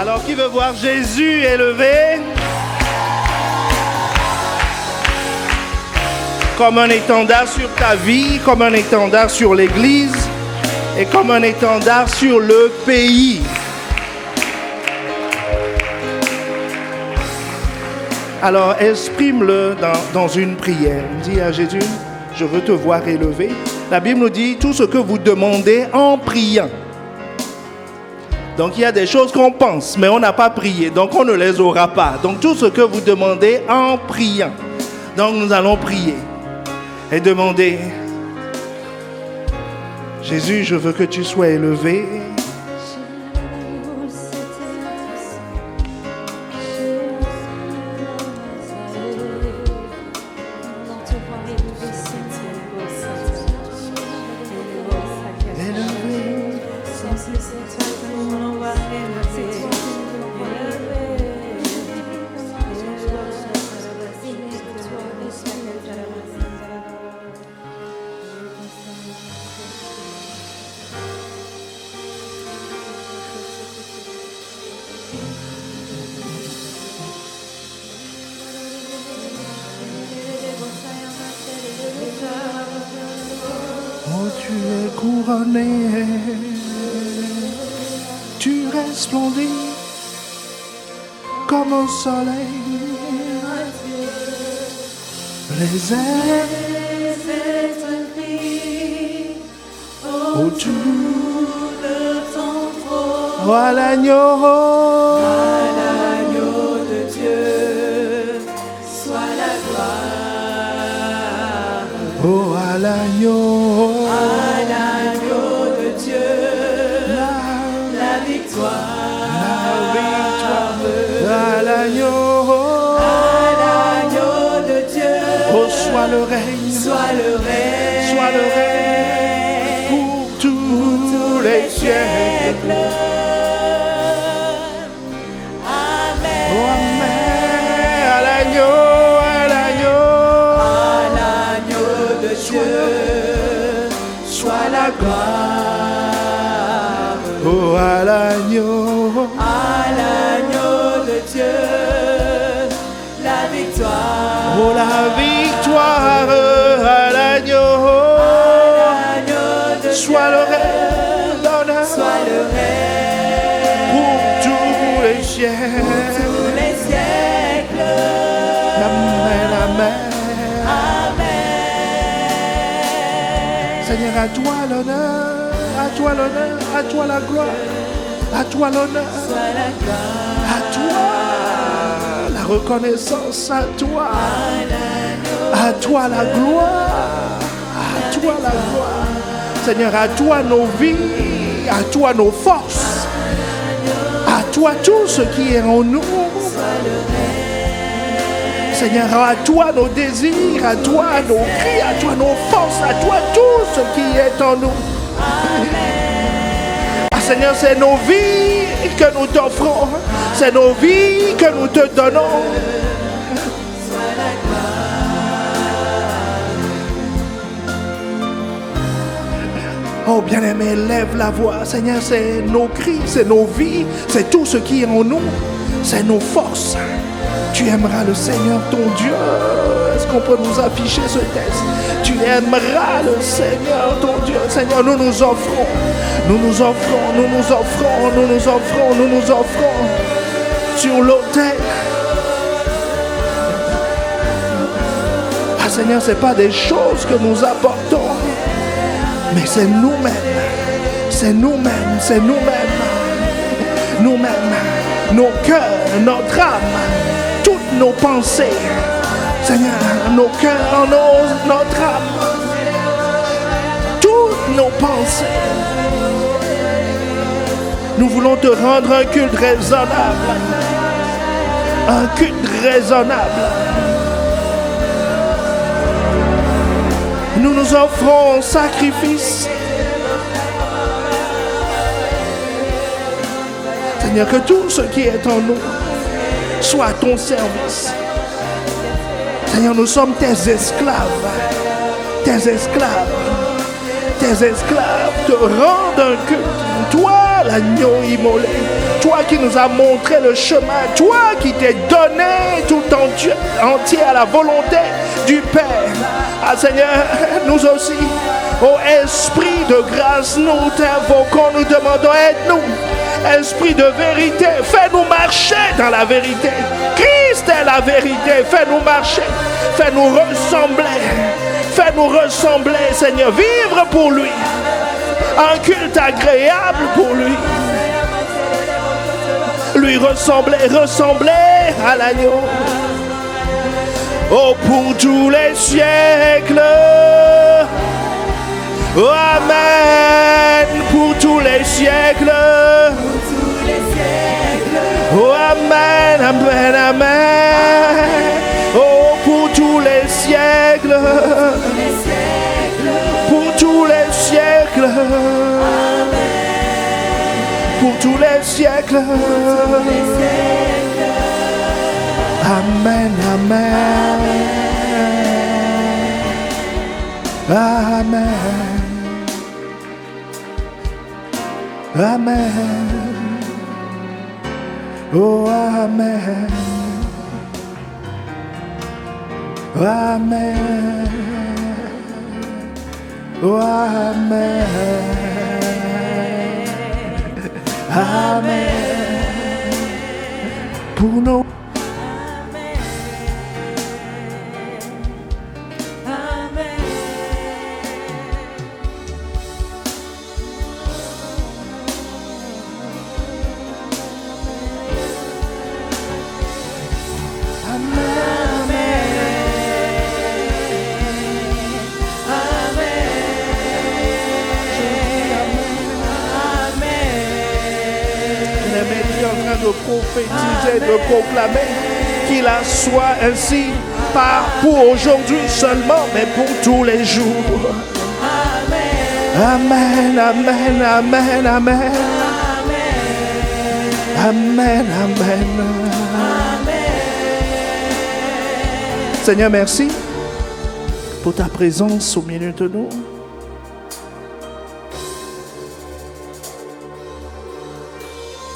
Alors, qui veut voir Jésus élevé comme un étendard sur ta vie, comme un étendard sur l'Église et comme un étendard sur le pays? Alors, exprime-le dans une prière. Dis à Jésus, je veux te voir élevé. La Bible nous dit tout ce que vous demandez en priant. Donc, il y a des choses qu'on pense, mais on n'a pas prié, donc on ne les aura pas. Donc, tout ce que vous demandez en priant. Donc, nous allons prier et demander, Jésus, je veux que tu sois élevé. Tu es couronné, tu resplendis comme un soleil. Les ailes autour de ton trône. Oh, à l'agneau de Dieu, soit la gloire. Oh, à l'agneau. Sois le règne, sois le règne pour tous les siècles. Amen. Oh, amen. À l'agneau de Dieu, soit la gloire. Oh, à l'agneau de Dieu, la victoire. Oh, la victoire à l'agneau soit le règne, pour tous les siècles. Amen, amen. Seigneur, à toi l'honneur, à toi l'honneur, à toi la gloire, à toi l'honneur, à toi la reconnaissance, à toi la gloire, à toi la gloire. Seigneur, à toi nos vies, à toi nos forces, à toi tout ce qui est en nous. Seigneur, à toi nos désirs, à toi nos cris, à toi nos forces, à toi tout ce qui est en nous. Ah, Seigneur, c'est nos vies que nous t'offrons, c'est nos vies que nous te donnons. Oh bien-aimé, lève la voix. Seigneur, c'est nos cris, c'est nos vies, c'est tout ce qui est en nous, c'est nos forces. Tu aimeras le Seigneur ton Dieu. Est-ce qu'on peut nous afficher ce texte? Tu aimeras le Seigneur ton Dieu. Seigneur, nous nous offrons. Nous nous offrons, nous nous offrons, nous nous offrons, nous nous offrons sur l'autel. Ah Seigneur, ce n'est pas des choses que nous apportons, mais c'est nous-mêmes. C'est nous-mêmes, c'est nous-mêmes. Nous-mêmes, nos cœurs, notre âme, toutes nos pensées. Seigneur, nos cœurs, notre âme, toutes nos pensées. Nous voulons te rendre un culte raisonnable. Un culte raisonnable. Nous nous offrons en sacrifice. Seigneur, que tout ce qui est en nous soit à ton service. Seigneur, nous sommes tes esclaves. Tes esclaves. Tes esclaves te rendent un culte. Toi, l'agneau immolé. toi qui nous as montré le chemin, toi qui t'es donné tout entier à la volonté du Père. Ah Seigneur, nous aussi, ô Esprit de grâce, nous t'invoquons, nous demandons, aide-nous. Esprit de vérité, fais-nous marcher dans la vérité. Christ est la vérité, fais-nous marcher, fais-nous ressembler, Seigneur, vivre pour lui, un culte agréable pour lui, ressembler à l'agneau. Oh, pour tous les siècles, oh, amen, pour tous les siècles. Oh, amen, amen, amen. Oh, pour tous les siècles. Pour tous les siècles. Pour tous les siècles. Amen, amen. Amen. Amen. Oh, amen. Amen. Oh, amen. Amen. Pour nos de prophétiser, de proclamer qu'il en soit ainsi, pas pour aujourd'hui seulement, mais pour tous les jours. Amen, amen, amen, amen. Amen, amen. Seigneur, merci pour ta présence au milieu de nous.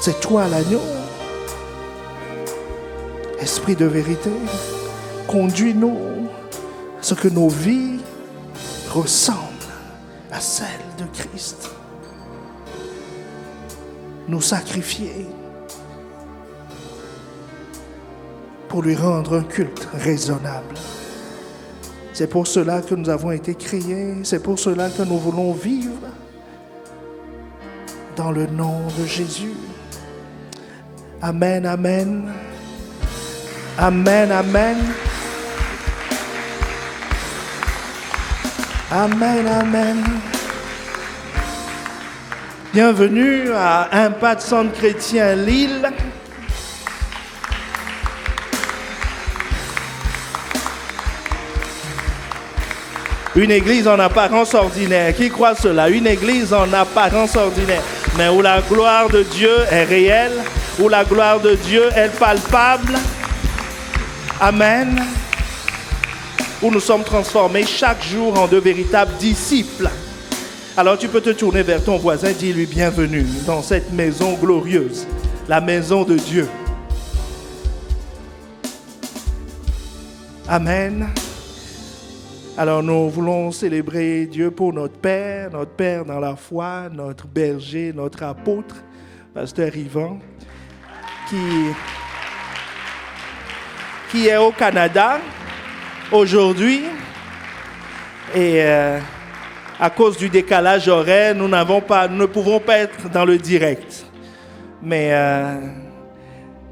C'est toi l'agneau. Esprit de vérité, conduis-nous à ce que nos vies ressemblent à celles de Christ. Nous sacrifier pour lui rendre un culte raisonnable. C'est pour cela que nous avons été créés, c'est pour cela que nous voulons vivre dans le nom de Jésus. Amen, amen. Amen, amen. Amen, amen. Bienvenue à Impact Centre Chrétien Lille. Une église en apparence ordinaire. Qui croit cela? Une église en apparence ordinaire. Mais où la gloire de Dieu est réelle, où la gloire de Dieu est palpable. Amen. Où nous sommes transformés chaque jour en de véritables disciples. Alors tu peux te tourner vers ton voisin, dis-lui bienvenue dans cette maison glorieuse, la maison de Dieu. Amen. Alors nous voulons célébrer Dieu pour notre Père dans la foi, notre berger, notre apôtre, Pasteur Yvan, qui est au Canada aujourd'hui. Et à cause du décalage horaire, nous ne pouvons pas être dans le direct. Mais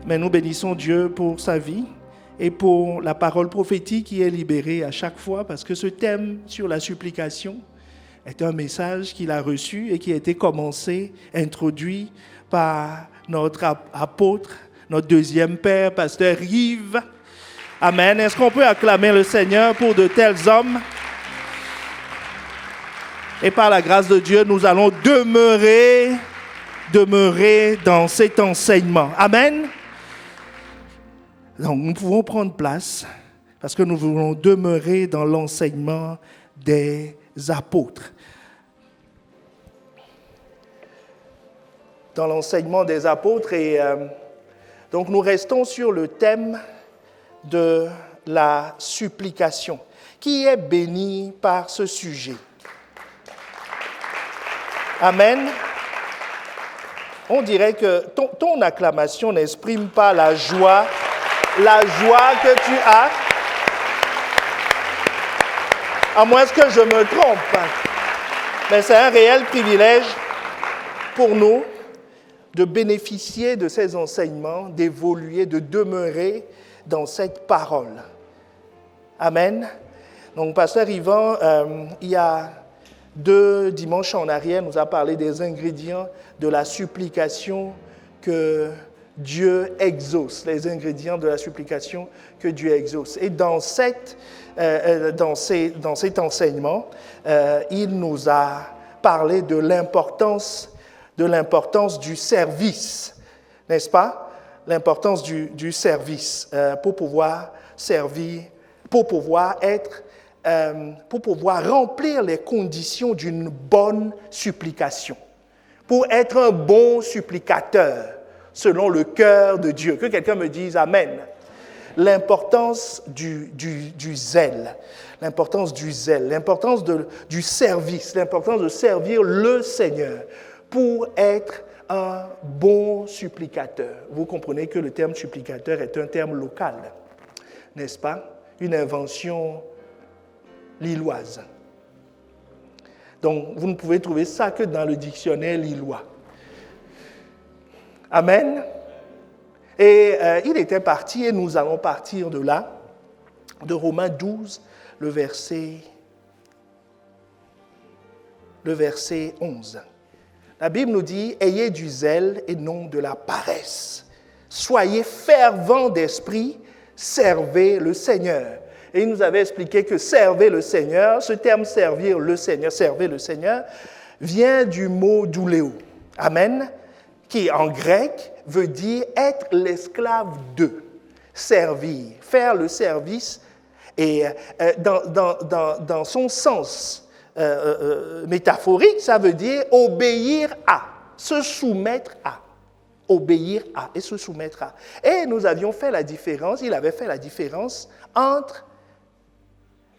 nous bénissons Dieu pour sa vie et pour la parole prophétique qui est libérée à chaque fois, parce que ce thème sur la supplication est un message qu'il a reçu et qui a été commencé, introduit par notre apôtre, notre deuxième père, Pasteur Yves. Amen. Est-ce qu'on peut acclamer le Seigneur pour de tels hommes? Et par la grâce de Dieu, nous allons demeurer dans cet enseignement. Amen. Donc, nous pouvons prendre place parce que nous voulons demeurer dans l'enseignement des apôtres. dans l'enseignement des apôtres et donc nous restons sur le thème de la supplication. Qui est béni par ce sujet? Amen. On dirait que ton acclamation n'exprime pas la joie que tu as, à moins que je me trompe. Mais c'est un réel privilège pour nous de bénéficier de ces enseignements, d'évoluer, de demeurer dans cette parole. Amen. Donc, Pasteur Yvan, il y a 2 dimanches en arrière, nous a parlé des ingrédients de la supplication que Dieu exauce, les ingrédients de la supplication que Dieu exauce. Et dans cet enseignement, il nous a parlé de l'importance du service, n'est-ce pas? L'importance du service pour pouvoir servir, pour pouvoir remplir les conditions d'une bonne supplication, pour être un bon supplicateur selon le cœur de Dieu. Que quelqu'un me dise Amen. L'importance du zèle, l'importance du service, l'importance de servir le Seigneur pour être un bon supplicateur. Vous comprenez que le terme supplicateur est un terme local, n'est-ce pas? Une invention lilloise. Donc, vous ne pouvez trouver ça que dans le dictionnaire lillois. Amen. Et il était parti, et nous allons partir de là, de Romains 12, le verset 11. La Bible nous dit, « Ayez du zèle et non de la paresse. Soyez fervents d'esprit, servez le Seigneur. » Et il nous avait expliqué que servir le Seigneur, ce terme servir le Seigneur, vient du mot douléo. Amen. Qui en grec veut dire être l'esclave de, servir, faire le service. Et dans son sens métaphorique, ça veut dire obéir à, se soumettre à. Obéir à et se soumettre à. Et nous avions fait la différence, il avait fait la différence entre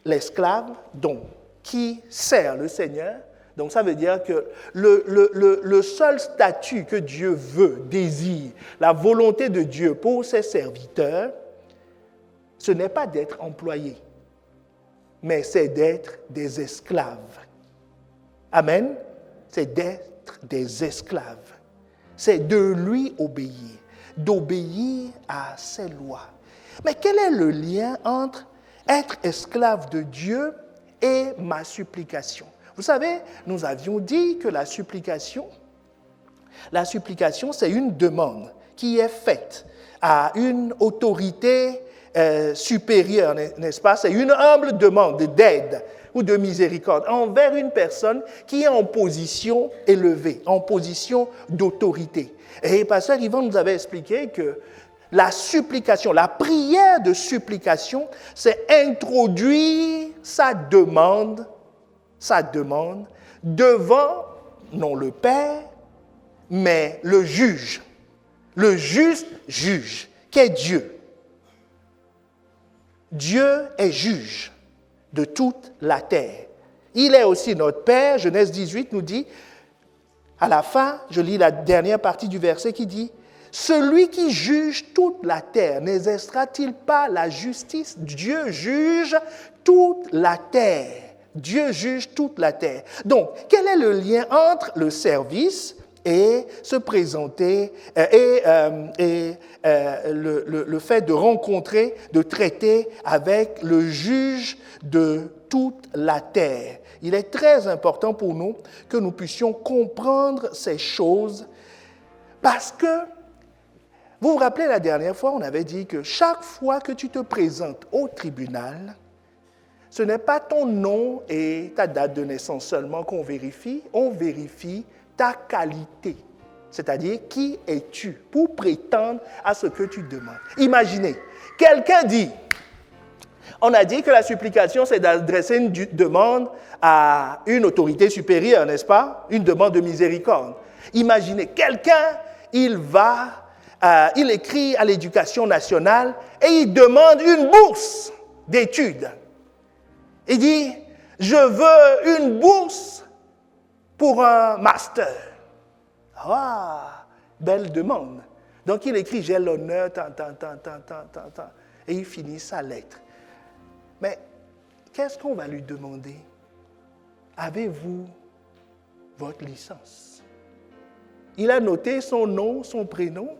l'esclave, donc, qui sert le Seigneur. Donc, ça veut dire que le seul statut que Dieu veut, désire, la volonté de Dieu pour ses serviteurs, ce n'est pas d'être employé, mais c'est d'être des esclaves. Amen. C'est d'être des esclaves. C'est de lui obéir, d'obéir à ses lois. Mais quel est le lien entre être esclave de Dieu et ma supplication? Vous savez, nous avions dit que la supplication, c'est une demande qui est faite à une autorité supérieure, n'est-ce pas? C'est une humble demande d'aide ou de miséricorde envers une personne qui est en position élevée, en position d'autorité. Et Pasteur Yvan nous avait expliqué que la supplication, la prière de supplication, c'est introduire sa demande devant, non le Père, mais le juge, le juste juge, qui est Dieu. Dieu est juge de toute la terre. Il est aussi notre Père. Genèse 18 nous dit, à la fin, je lis la dernière partie du verset qui dit, « Celui qui juge toute la terre n'exercera-t-il pas la justice? » Dieu juge toute la terre. Dieu juge toute la terre. Donc, quel est le lien entre le service et se présenter le fait de rencontrer, de traiter avec le juge de toute la terre? Il est très important pour nous que nous puissions comprendre ces choses parce que, vous vous rappelez la dernière fois, on avait dit que chaque fois que tu te présentes au tribunal, ce n'est pas ton nom et ta date de naissance seulement qu'on vérifie, on vérifie ta qualité, c'est-à-dire qui es-tu pour prétendre à ce que tu demandes. Imaginez, quelqu'un dit, on a dit que la supplication, c'est d'adresser une demande à une autorité supérieure, n'est-ce pas? Une demande de miséricorde. Imaginez, quelqu'un, il écrit à l'Éducation nationale et il demande une bourse d'études. Il dit, je veux une bourse pour un master. Ah, belle demande. Donc il écrit, j'ai l'honneur, et il finit sa lettre. Mais qu'est-ce qu'on va lui demander? Avez-vous votre licence? Il a noté son nom, son prénom,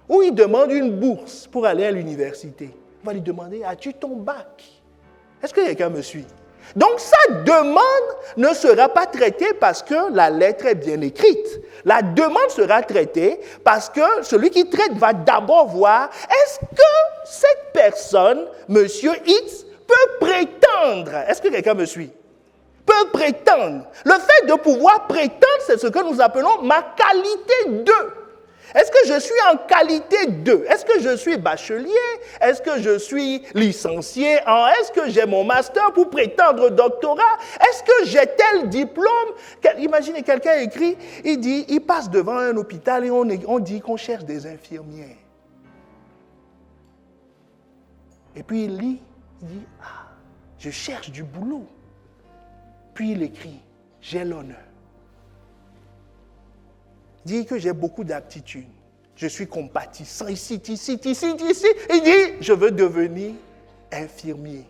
ou il demande une bourse pour aller à l'université. On va lui demander, as-tu ton bac? Est-ce que quelqu'un me suit? Donc sa demande ne sera pas traitée parce que la lettre est bien écrite. La demande sera traitée parce que celui qui traite va d'abord voir, est-ce que cette personne, monsieur X, peut prétendre? Est-ce que quelqu'un me suit? Peut prétendre. Le fait de pouvoir prétendre, c'est ce que nous appelons ma qualité de. Est-ce que je suis en qualité de? Est-ce que je suis bachelier? Est-ce que je suis licencié est-ce que j'ai mon master pour prétendre au doctorat? Est-ce que j'ai tel diplôme? Imaginez, quelqu'un écrit, il passe devant un hôpital et on dit qu'on cherche des infirmières. Et puis il lit, il dit, je cherche du boulot. Puis il écrit, j'ai l'honneur. Il dit que j'ai beaucoup d'aptitudes. Je suis compatissant ici. Il dit, je veux devenir infirmier.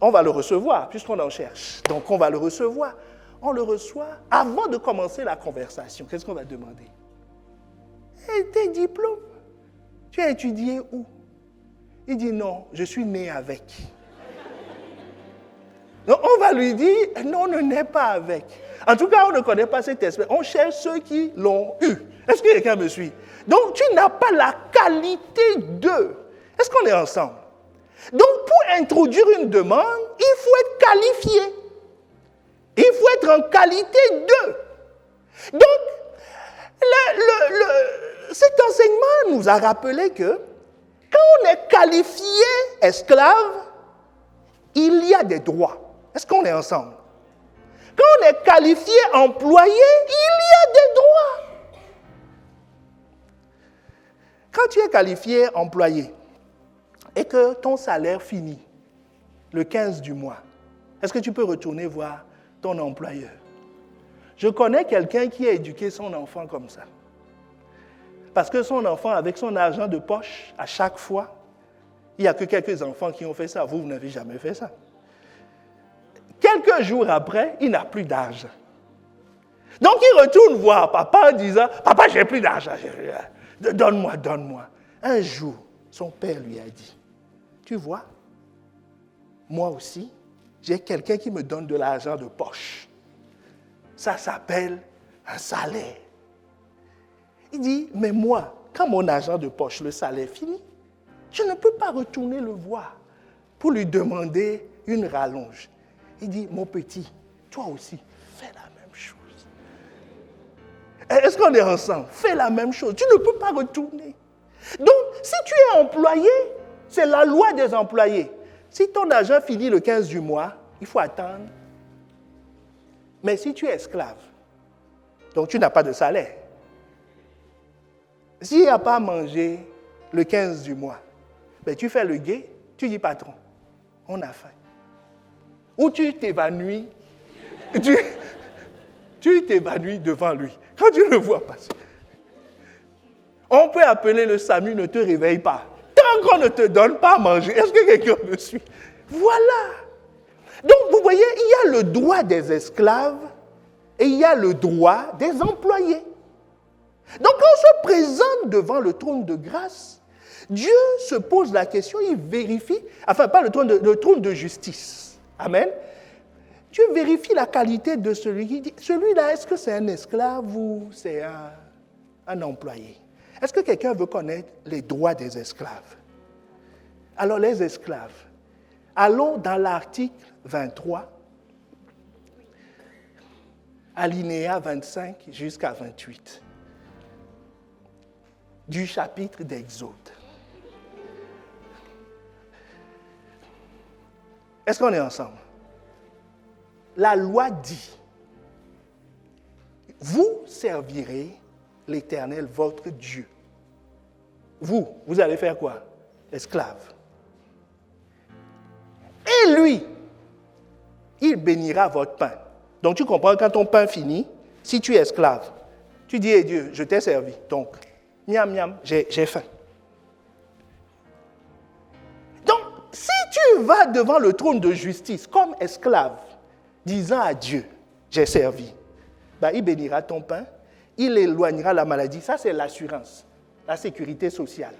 On va le recevoir, puisqu'on en cherche. Donc on va le recevoir. On le reçoit. Avant de commencer la conversation, qu'est-ce qu'on va demander? Tes diplômes, tu as étudié où? Il dit, non, je suis né avec. Donc on va lui dire, non, on ne naît pas avec. En tout cas, on ne connaît pas cette espèce. On cherche ceux qui l'ont eu. Est-ce que quelqu'un me suit? Donc, tu n'as pas la qualité de. Est-ce qu'on est ensemble? Donc, pour introduire une demande, il faut être qualifié. Il faut être en qualité de. Donc, cet enseignement nous a rappelé que quand on est qualifié esclave, il y a des droits. Est-ce qu'on est ensemble? Quand on est qualifié employé, il y a des droits. Quand tu es qualifié employé et que ton salaire finit le 15 du mois, est-ce que tu peux retourner voir ton employeur? Je connais quelqu'un qui a éduqué son enfant comme ça. Parce que son enfant, avec son argent de poche, à chaque fois, il n'y a que quelques enfants qui ont fait ça. Vous n'avez jamais fait ça. Quelques jours après, il n'a plus d'argent. Donc, il retourne voir papa en disant, « Papa, j'ai plus d'argent. Donne-moi, donne-moi. » Un jour, son père lui a dit, « Tu vois, moi aussi, j'ai quelqu'un qui me donne de l'argent de poche. Ça s'appelle un salaire. » Il dit, « Mais moi, quand mon argent de poche, le salaire finit, je ne peux pas retourner le voir pour lui demander une rallonge. » Il dit, mon petit, toi aussi, fais la même chose. Est-ce qu'on est ensemble? Fais la même chose. Tu ne peux pas retourner. Donc, si tu es employé, c'est la loi des employés. Si ton argent finit le 15 du mois, il faut attendre. Mais si tu es esclave, donc tu n'as pas de salaire. S'il n'y a pas à manger le 15 du mois, ben tu fais le guet, tu dis, patron, on a faim. Ou tu t'évanouis, tu t'évanouis devant lui. Quand tu le vois passer, on peut appeler le SAMU, ne te réveille pas. Tant qu'on ne te donne pas à manger, est-ce que quelqu'un me suit? Voilà. Donc, vous voyez, il y a le droit des esclaves et il y a le droit des employés. Donc, quand on se présente devant le trône de grâce, Dieu se pose la question, il vérifie, enfin, pas le trône de justice. Amen. Dieu vérifie la qualité de celui qui dit, celui-là, est-ce que c'est un esclave ou c'est un employé? Est-ce que quelqu'un veut connaître les droits des esclaves? Alors, les esclaves, allons dans l'article 23, alinéa 25 jusqu'à 28, du chapitre d'Exode. Est-ce qu'on est ensemble? La loi dit, vous servirez l'Éternel, votre Dieu. Vous allez faire quoi? Esclave. Et lui, il bénira votre pain. Donc tu comprends, quand ton pain finit, si tu es esclave, tu dis, Dieu, je t'ai servi, donc, miam, miam, j'ai faim. Donc, si tu vas devant le trône de justice comme esclave, disant à Dieu, j'ai servi, il bénira ton pain, il éloignera la maladie. Ça, c'est l'assurance, la sécurité sociale.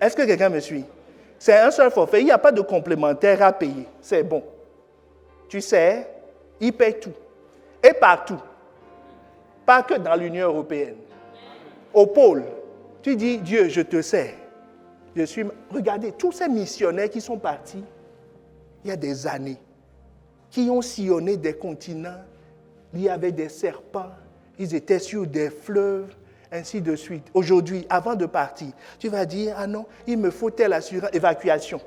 Est-ce que quelqu'un me suit? C'est un seul forfait, il n'y a pas de complémentaire à payer, c'est bon. Tu sais, il paye tout, et partout. Pas que dans l'Union européenne. Au pôle, tu dis, Dieu, je te sers. Regardez, tous ces missionnaires qui sont partis, il y a des années, qui ont sillonné des continents, il y avait des serpents, ils étaient sur des fleuves, ainsi de suite. Aujourd'hui, avant de partir, tu vas dire, ah non, il me faut telle assurance, évacuation.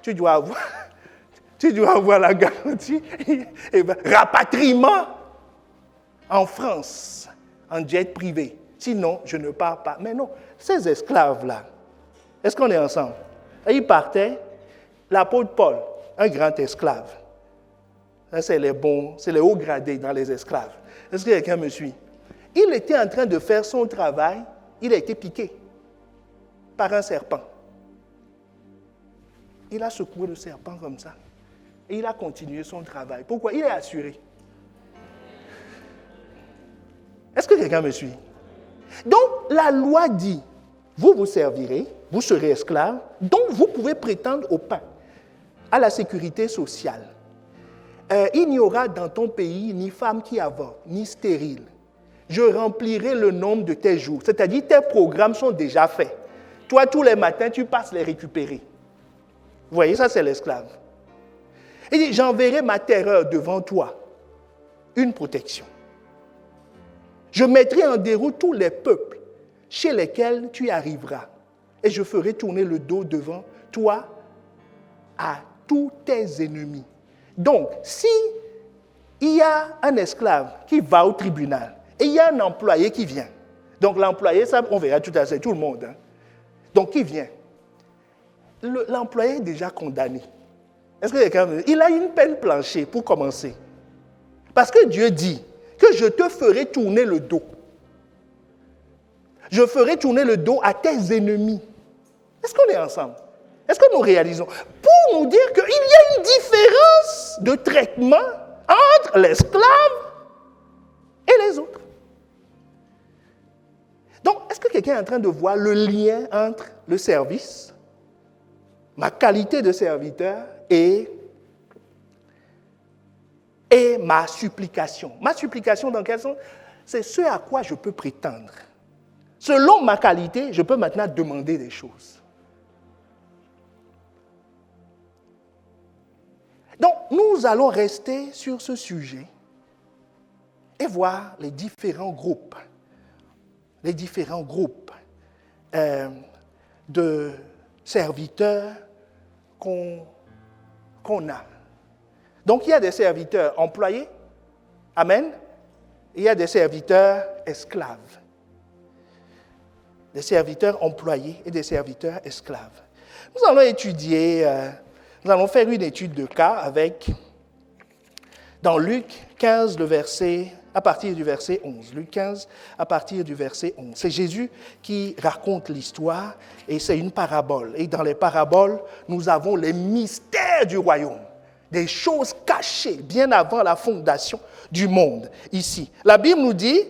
Tu dois avoir la garantie. Rapatriement en France, en jet privé. Sinon, je ne pars pas. Mais non, ces esclaves-là, est-ce qu'on est ensemble? Et ils partaient, l'apôtre Paul, un grand esclave. Ça, c'est les hauts gradés dans les esclaves. Est-ce que quelqu'un me suit? Il était en train de faire son travail, il a été piqué par un serpent. Il a secoué le serpent comme ça. Et il a continué son travail. Pourquoi? Il est assuré. Est-ce que quelqu'un me suit? Donc, la loi dit, vous servirez, vous serez esclaves, donc vous pouvez prétendre au pain, à la sécurité sociale. Il n'y aura dans ton pays ni femme qui avorte, ni stérile. Je remplirai le nombre de tes jours. C'est-à-dire, tes programmes sont déjà faits. Toi, tous les matins, tu passes les récupérer. Vous voyez, ça, c'est l'esclave. Il dit, j'enverrai ma terreur devant toi, une protection. Je mettrai en déroute tous les peuples chez lesquels tu arriveras, et je ferai tourner le dos devant toi à tous tes ennemis. Donc, si il y a un esclave qui va au tribunal, et il y a un employé qui vient, donc l'employé, ça, on verra tout à l'heure, tout le monde. Donc, qui vient? L'employé est déjà condamné. Est-ce que quelqu'un veut? Il a une peine planchée pour commencer. Parce que Dieu dit que je te ferai tourner le dos. Je ferai tourner le dos à tes ennemis. Est-ce qu'on est ensemble? Est-ce que nous réalisons? Pour nous dire qu'il y a une différence de traitement entre l'esclave et les autres. Donc, est-ce que quelqu'un est en train de voir le lien entre le service, ma qualité de serviteur et ma supplication? Ma supplication, dans quel sens? C'est ce à quoi je peux prétendre. Selon ma qualité, je peux maintenant demander des choses. Donc, nous allons rester sur ce sujet et voir les différents groupes de serviteurs qu'on a. Donc, il y a des serviteurs employés, amen, et il y a des serviteurs esclaves. Des serviteurs employés et des serviteurs esclaves. Nous allons nous allons faire une étude de cas dans Luc 15, à partir du verset 11. Luc 15, à partir du verset 11. C'est Jésus qui raconte l'histoire et c'est une parabole. Et dans les paraboles, nous avons les mystères du royaume, des choses cachées bien avant la fondation du monde, ici. La Bible nous dit,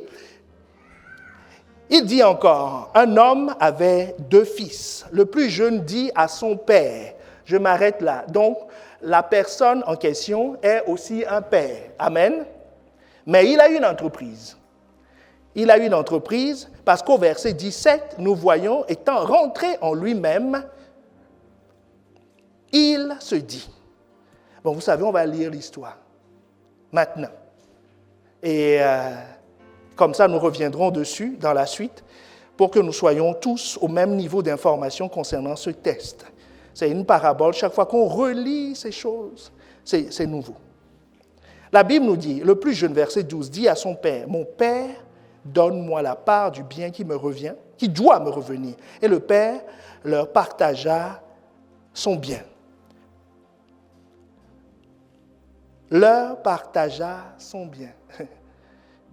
il dit encore, un homme avait 2 fils. Le plus jeune dit à son père, je m'arrête là. Donc, la personne en question est aussi un père. Amen. Mais il a une entreprise. Il a une entreprise parce qu'au verset 17, nous voyons, étant rentré en lui-même, il se dit. Bon, vous savez, on va lire l'histoire maintenant. Et comme ça, nous reviendrons dessus dans la suite pour que nous soyons tous au même niveau d'information concernant ce texte. C'est une parabole. Chaque fois qu'on relit ces choses, c'est nouveau. La Bible nous dit, le plus jeune, verset 12, dit à son père, « Mon père, donne-moi la part du bien qui me revient, qui doit me revenir. » Et le père leur partagea son bien. Leur partagea son bien.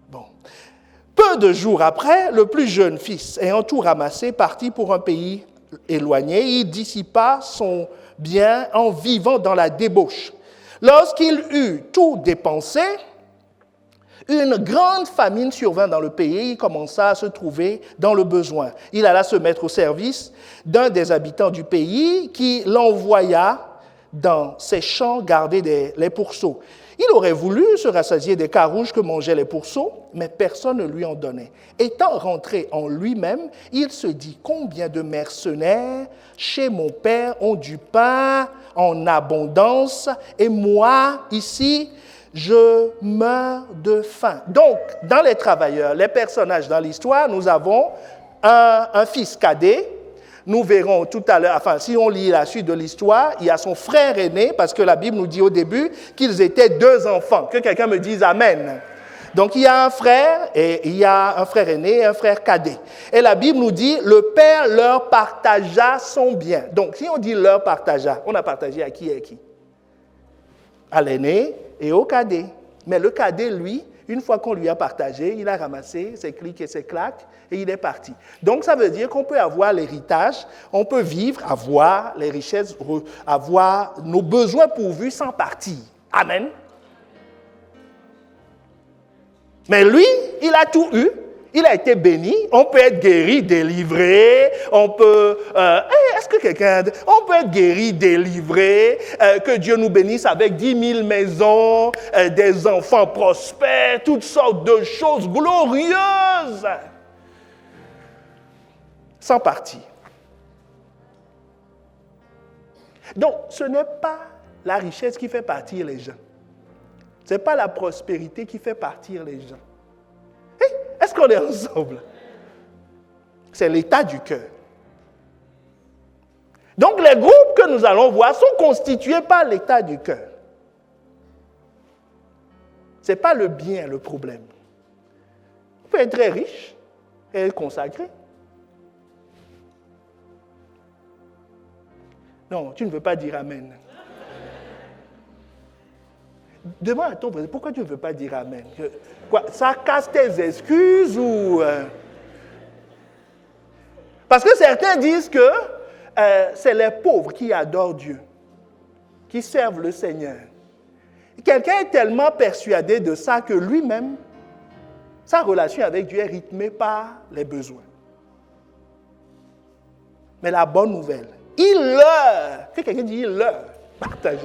Bon. Peu de jours après, le plus jeune fils, ayant tout ramassé, partit pour un pays éloigné. Il dissipa son bien en vivant dans la débauche. Lorsqu'il eut tout dépensé, une grande famine survint dans le pays. Il commença à se trouver dans le besoin. Il alla se mettre au service d'un des habitants du pays qui l'envoya dans ses champs garder les pourceaux. Il aurait voulu se rassasier des carouges que mangeaient les pourceaux, mais personne ne lui en donnait. Étant rentré en lui-même, il se dit « Combien de mercenaires chez mon père ont du pain en abondance, et moi, ici, je meurs de faim. » Donc, dans les travailleurs, les personnages dans l'histoire, nous avons un fils cadet. Nous verrons tout à l'heure, enfin, si on lit la suite de l'histoire, il y a son frère aîné, parce que la Bible nous dit au début qu'ils étaient 2 enfants. Que quelqu'un me dise Amen. Donc, il y a un frère, et il y a un frère aîné et un frère cadet. Et la Bible nous dit, le père leur partagea son bien. Donc, si on dit leur partagea, on a partagé à qui et à qui? À l'aîné et au cadet. Mais le cadet, lui, une fois qu'on lui a partagé, il a ramassé ses clics et ses claques et il est parti. Donc, ça veut dire qu'on peut avoir l'héritage, on peut vivre, avoir les richesses, avoir nos besoins pourvus sans partir. Amen. Mais lui, il a tout eu. Il a été béni, on peut être guéri, délivré, on peut... est-ce que quelqu'un... On peut être guéri, délivré, que Dieu nous bénisse avec 10 000 maisons, des enfants prospères, toutes sortes de choses glorieuses. Sans partir. Donc, ce n'est pas la richesse qui fait partir les gens. Ce n'est pas la prospérité qui fait partir les gens. Est-ce qu'on est ensemble? C'est l'état du cœur. Donc, les groupes que nous allons voir sont constitués par l'état du cœur. Ce n'est pas le bien le problème. On peut être très riche et être consacré. Non, tu ne veux pas dire Amen. Demande à ton frère, pourquoi tu ne veux pas dire Amen? Quoi, ça casse tes excuses ou... Parce que certains disent que c'est les pauvres qui adorent Dieu, qui servent le Seigneur. Quelqu'un est tellement persuadé de ça que lui-même, sa relation avec Dieu est rythmée par les besoins. Mais la bonne nouvelle, il leur, que quelqu'un dit il leur, partage.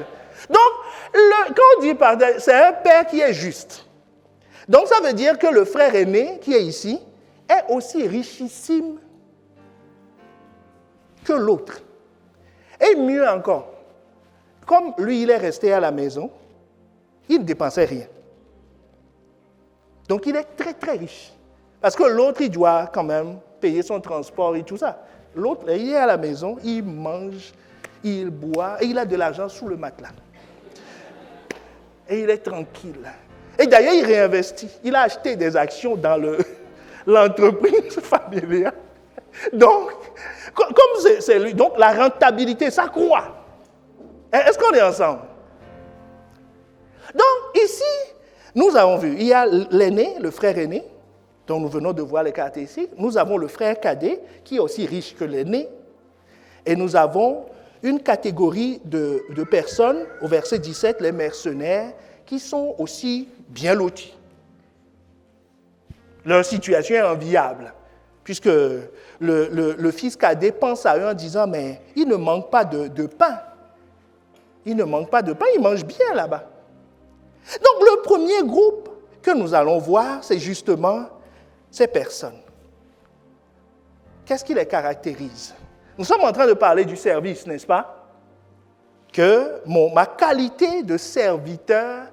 Donc, quand on dit partage, c'est un père qui est juste. Donc, ça veut dire que le frère aîné qui est ici est aussi richissime que l'autre. Et mieux encore, comme lui, il est resté à la maison, il ne dépensait rien. Donc, il est très, très riche. Parce que l'autre, il doit quand même payer son transport et tout ça. L'autre, il est à la maison, il mange, il boit et il a de l'argent sous le matelas. Et il est tranquille. Et d'ailleurs, il réinvestit. Il a acheté des actions dans l'entreprise familiale. Donc, comme c'est lui, donc la rentabilité, ça croît. Est-ce qu'on est ensemble? Donc, ici, nous avons vu, il y a l'aîné, le frère aîné, dont nous venons de voir les caractéristiques. Nous avons le frère cadet, qui est aussi riche que l'aîné. Et nous avons une catégorie de personnes, au verset 17, les mercenaires, qui sont aussi bien lotis. Leur situation est enviable, puisque le fils cadet pense à eux en disant, mais il ne manque pas de pain. Il ne manque pas de pain, il mange bien là-bas. Donc le premier groupe que nous allons voir, c'est justement ces personnes. Qu'est-ce qui les caractérise? Nous sommes en train de parler du service, n'est-ce pas? Que ma qualité de serviteur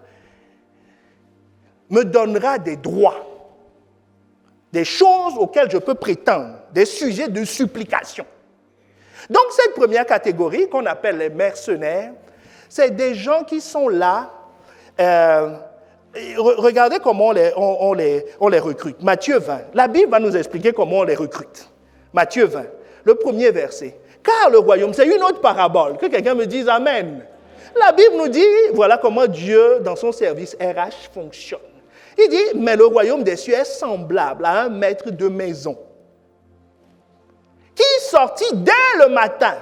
me donnera des droits, des choses auxquelles je peux prétendre, des sujets de supplication. Donc cette première catégorie qu'on appelle les mercenaires, c'est des gens qui sont là Et regardez comment on les recrute. Matthieu 20. La Bible va nous expliquer comment on les recrute. Matthieu 20, le premier verset. Car le royaume, c'est une autre parabole. Que quelqu'un me dise Amen. La Bible nous dit, voilà comment Dieu, dans son service RH, fonctionne. Il dit, mais le royaume des cieux est semblable à un maître de maison qui sortit dès le matin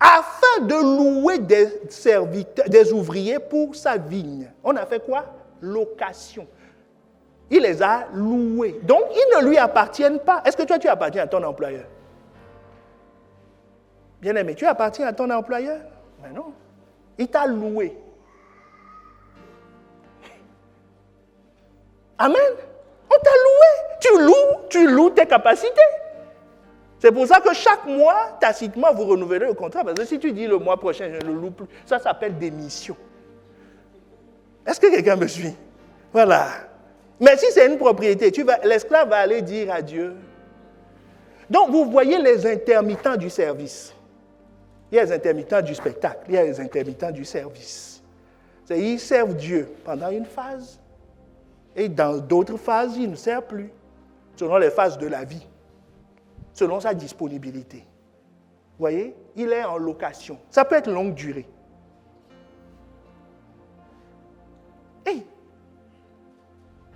afin de louer des ouvriers pour sa vigne. On a fait quoi? Location. Il les a loués. Donc, ils ne lui appartiennent pas. Est-ce que toi, tu appartiens à ton employeur? Bien-aimé, tu appartiens à ton employeur? Mais non. Il t'a loué. Amen. On t'a loué. Tu loues tes capacités. C'est pour ça que chaque mois, tacitement, vous renouvelez le contrat. Parce que si tu dis le mois prochain, je ne le loue plus, ça s'appelle démission. Est-ce que quelqu'un me suit? Voilà. Mais si c'est une propriété, l'esclave va aller dire à Dieu. Donc, vous voyez les intermittents du service. Il y a les intermittents du spectacle, il y a les intermittents du service. Ils servent Dieu pendant une phase. Et dans d'autres phases, ils ne servent plus. Selon les phases de la vie. Selon sa disponibilité. Vous voyez, il est en location. Ça peut être longue durée. Hey,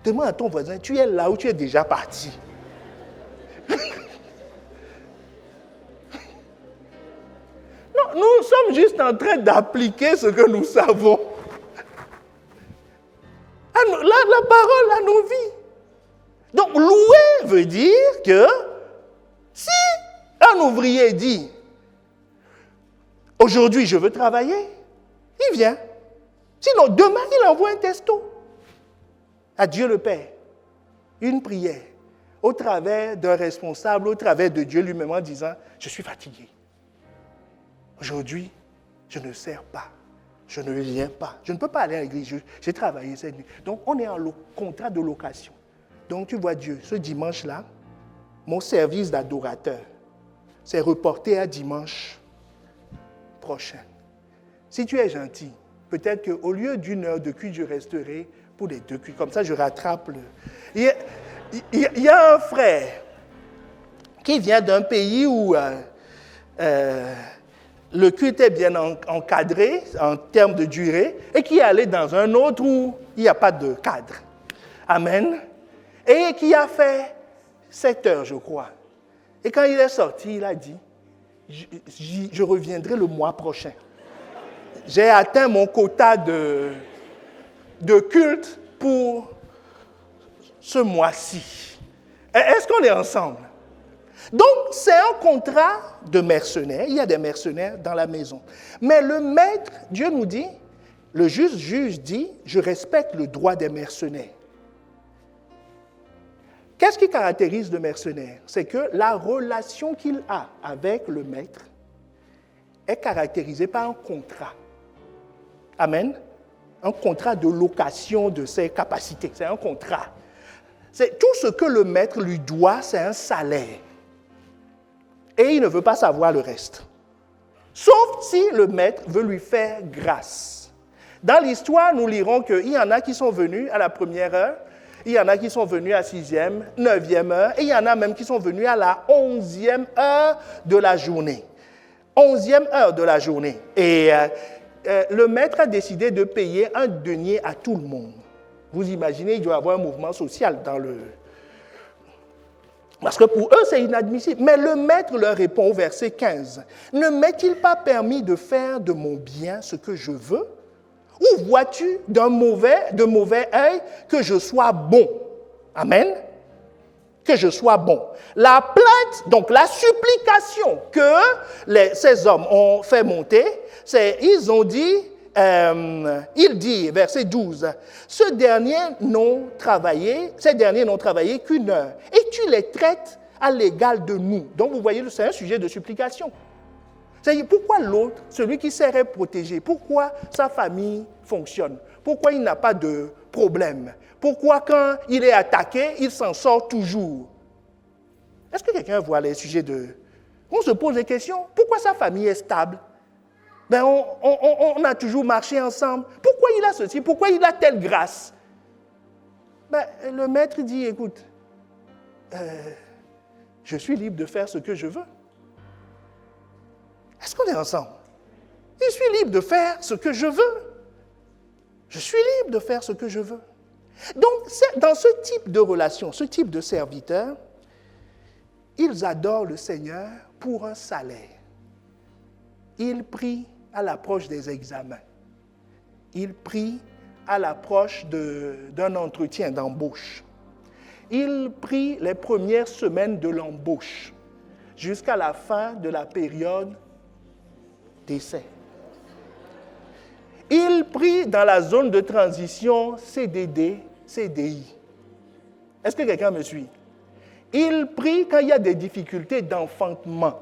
demande à ton voisin, tu es là où tu es déjà parti. Non, nous sommes juste en train d'appliquer ce que nous savons. La parole à nos vies. Donc, louer veut dire que si un ouvrier dit « Aujourd'hui, je veux travailler », il vient. Sinon, demain, il envoie un texto à Dieu le Père. Une prière au travers d'un responsable, au travers de Dieu lui-même en disant « Je suis fatigué. Aujourd'hui, je ne sers pas. Je ne viens pas. Je ne peux pas aller à l'église. J'ai travaillé cette nuit. » Donc, on est en contrat de location. Donc, tu vois Dieu, ce dimanche-là, mon service d'adorateur, c'est reporté à dimanche prochain. Si tu es gentil, peut-être qu'au lieu d'une heure de culte, je resterai pour les 2 cultes. Comme ça, je rattrape le... Il y a un frère qui vient d'un pays où le culte est bien encadré en termes de durée et qui est allé dans un autre où il n'y a pas de cadre. Amen. Et qui a fait 7 heures, je crois. Et quand il est sorti, il a dit, je reviendrai le mois prochain. J'ai atteint mon quota de culte pour ce mois-ci. Est-ce qu'on est ensemble? Donc, c'est un contrat de mercenaires. Il y a des mercenaires dans la maison. Mais le maître, Dieu nous dit, le juste juge dit, je respecte le droit des mercenaires. Qu'est-ce qui caractérise le mercenaire? C'est que la relation qu'il a avec le maître est caractérisée par un contrat. Amen. Un contrat de location de ses capacités. C'est un contrat. C'est tout ce que le maître lui doit, c'est un salaire. Et il ne veut pas savoir le reste. Sauf si le maître veut lui faire grâce. Dans l'histoire, nous lirons qu'il y en a qui sont venus à la première heure, il y en a qui sont venus à 6e, 9e heure, et il y en a même qui sont venus à la 11e heure de la journée. 11e heure de la journée. Et le maître a décidé de payer un denier à tout le monde. Vous imaginez, il doit y avoir un mouvement social dans le... Parce que pour eux, c'est inadmissible. Mais le maître leur répond au verset 15. « Ne m'est-il pas permis de faire de mon bien ce que je veux? Ou vois-tu de mauvais œil que je sois bon? » Amen. Que je sois bon. La plainte, donc la supplication que ces hommes ont fait monter, ils ont dit, il dit, verset 12, ces derniers n'ont travaillé qu'1 heure, et tu les traites à l'égal de nous. Donc vous voyez, c'est un sujet de supplication. C'est-à-dire, pourquoi l'autre, celui qui serait protégé, pourquoi sa famille fonctionne? Pourquoi il n'a pas de problème? Pourquoi quand il est attaqué, il s'en sort toujours? Est-ce que quelqu'un voit les sujets de... On se pose des questions. Pourquoi sa famille est stable? Ben on a toujours marché ensemble. Pourquoi il a ceci? Pourquoi il a telle grâce? Ben, le maître dit, écoute, je suis libre de faire ce que je veux. Est-ce qu'on est ensemble? Je suis libre de faire ce que je veux. Je suis libre de faire ce que je veux. Donc, dans ce type de relation, ce type de serviteur, ils adorent le Seigneur pour un salaire. Ils prient à l'approche des examens. Ils prient à l'approche d'un entretien d'embauche. Ils prient les premières semaines de l'embauche jusqu'à la fin de la période d'essai. Ils prient dans la zone de transition CDD, CDI. Est-ce que quelqu'un me suit? Ils prient quand il y a des difficultés d'enfantement.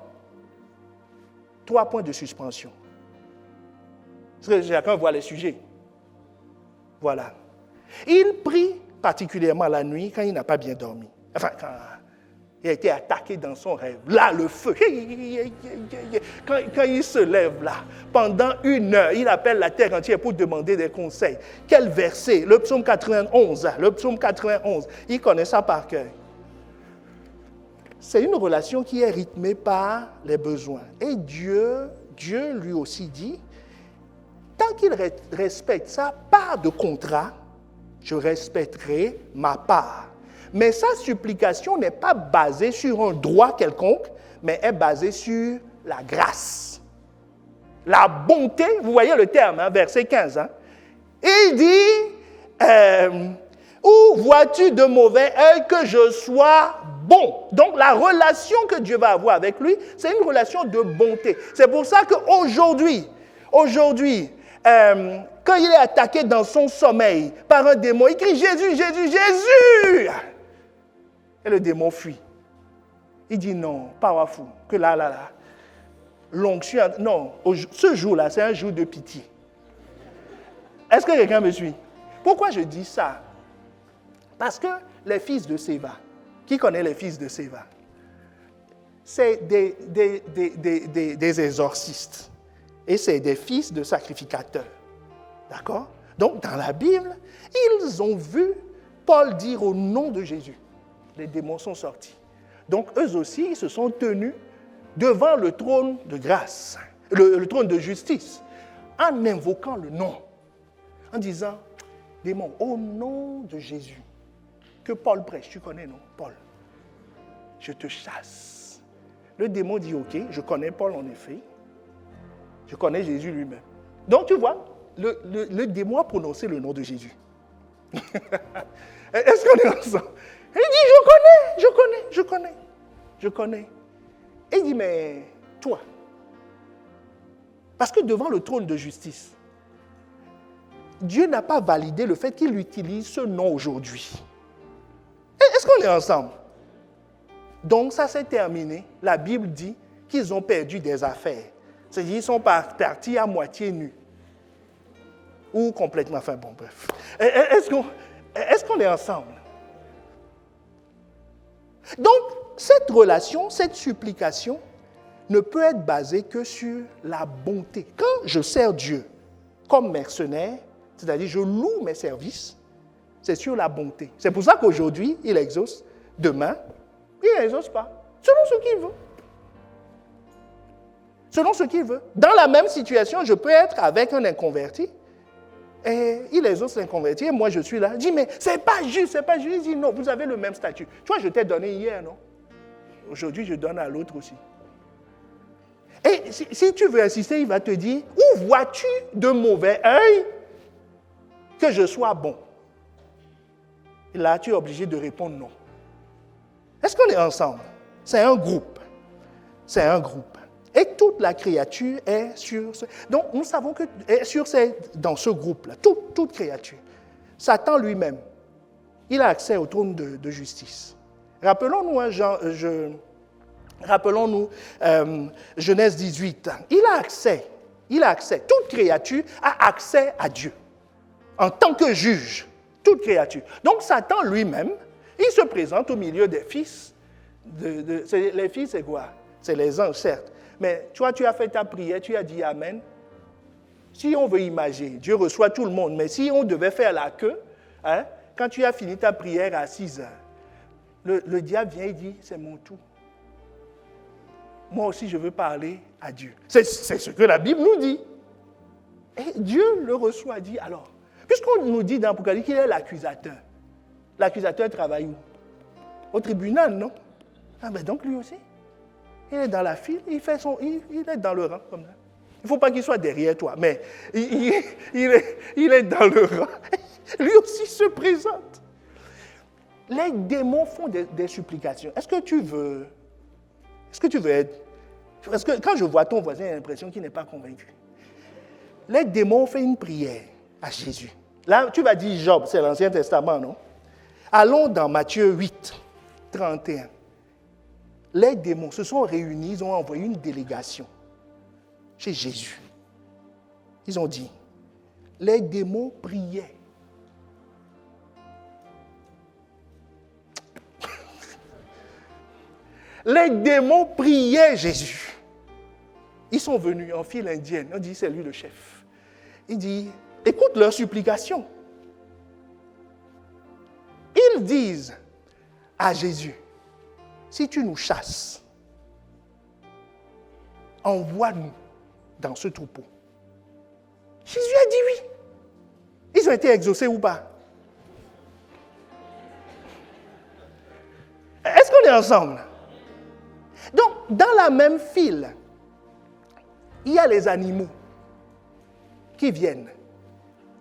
3 points de suspension. Est-ce que chacun voit les sujets? Voilà. Il prie particulièrement la nuit quand il n'a pas bien dormi. Enfin, quand il a été attaqué dans son rêve. Là, le feu. Quand il se lève là, pendant 1 heure, il appelle la terre entière pour demander des conseils. Quel verset? Le psaume 91. Le psaume 91. Il connaît ça par cœur. C'est une relation qui est rythmée par les besoins. Et Dieu lui aussi dit, tant qu'il respecte sa part de contrat, je respecterai ma part. Mais sa supplication n'est pas basée sur un droit quelconque, mais est basée sur la grâce. La bonté, vous voyez le terme, hein, verset 15. Hein? Il dit, où vois-tu de mauvais œil que je sois bon? Donc la relation que Dieu va avoir avec lui, c'est une relation de bonté. C'est pour ça qu'aujourd'hui, quand il est attaqué dans son sommeil par un démon, il crie Jésus, Jésus, Jésus! Et le démon fuit. Il dit non, powerful, que là, l'onction, non, ce jour-là, c'est un jour de pitié. Est-ce que quelqu'un me suit? Pourquoi je dis ça? Parce que les fils de Séva, qui connaît les fils de Séva? C'est des exorcistes. Et c'est des fils de sacrificateurs. D'accord? Donc, dans la Bible, ils ont vu Paul dire au nom de Jésus. Les démons sont sortis. Donc, eux aussi, ils se sont tenus devant le trône de grâce, le trône de justice, en invoquant le nom, en disant, démon, au nom de Jésus, que Paul prêche, tu connais, non, Paul, je te chasse. Le démon dit, ok, je connais Paul en effet, je connais Jésus lui-même. Donc, tu vois, le démon a prononcé le nom de Jésus. Est-ce qu'on est ensemble? Il dit, je connais. Et il dit, mais toi, parce que devant le trône de justice, Dieu n'a pas validé le fait qu'il utilise ce nom aujourd'hui. Est-ce qu'on est ensemble? Donc ça s'est terminé. La Bible dit qu'ils ont perdu des affaires. C'est-à-dire qu'ils sont partis à moitié nus. Ou complètement, enfin bon, bref. Est-ce qu'on est ensemble? Donc, cette relation, cette supplication ne peut être basée que sur la bonté. Quand je sers Dieu comme mercenaire, c'est-à-dire je loue mes services, c'est sur la bonté. C'est pour ça qu'aujourd'hui, il exauce. Demain, il n'exauce pas. Selon ce qu'il veut. Selon ce qu'il veut. Dans la même situation, je peux être avec un inconverti et il exauce l'inconverti et moi je suis là. Je dis, mais c'est pas juste. Il dit, non, vous avez le même statut. Tu vois, je t'ai donné hier, non? Aujourd'hui, je donne à l'autre aussi. Et si tu veux insister, il va te dire, où vois-tu de mauvais œil que je sois bon? Et là, tu es obligé de répondre non. Est-ce qu'on est ensemble? C'est un groupe. Et toute la créature est sur ce... Donc, nous savons que dans ce groupe-là, toute créature, Satan lui-même, il a accès au trône de justice. Rappelons-nous, Genèse 18, il a accès, toute créature a accès à Dieu, en tant que juge, toute créature. Donc, Satan lui-même, il se présente au milieu des fils. Les fils, c'est quoi? C'est les anges, certes. Mais toi, tu as fait ta prière, tu as dit Amen. Si on veut imager, Dieu reçoit tout le monde, mais si on devait faire la queue, quand tu as fini ta prière à 6 heures, le diable vient et dit, c'est mon tour. Moi aussi, je veux parler à Dieu. C'est ce que la Bible nous dit. Et Dieu le reçoit, dit alors, puisqu'on nous dit dans l'Apocalypse qu'il est l'accusateur travaille où? Au tribunal, non? Ah ben donc lui aussi, il est dans la file, il est dans le rang comme ça. Il ne faut pas qu'il soit derrière toi, mais il est dans le rang. Lui aussi se présente. Les démons font des supplications. Est-ce que tu veux être... Parce que quand je vois ton voisin, j'ai l'impression qu'il n'est pas convaincu. Les démons font une prière à Jésus. Là, tu vas dire Job, c'est l'Ancien Testament, non? Allons dans Matthieu 8, 31. Les démons se sont réunis, ils ont envoyé une délégation chez Jésus. Ils ont dit, les démons priaient. Les démons priaient Jésus. Ils sont venus en file indienne. On dit, c'est lui le chef. Il dit, écoute leurs supplications. Ils disent à Jésus, si tu nous chasses, envoie-nous dans ce troupeau. Jésus a dit oui. Ils ont été exaucés ou pas? Est-ce qu'on est ensemble? Donc, dans la même file, il y a les animaux qui viennent.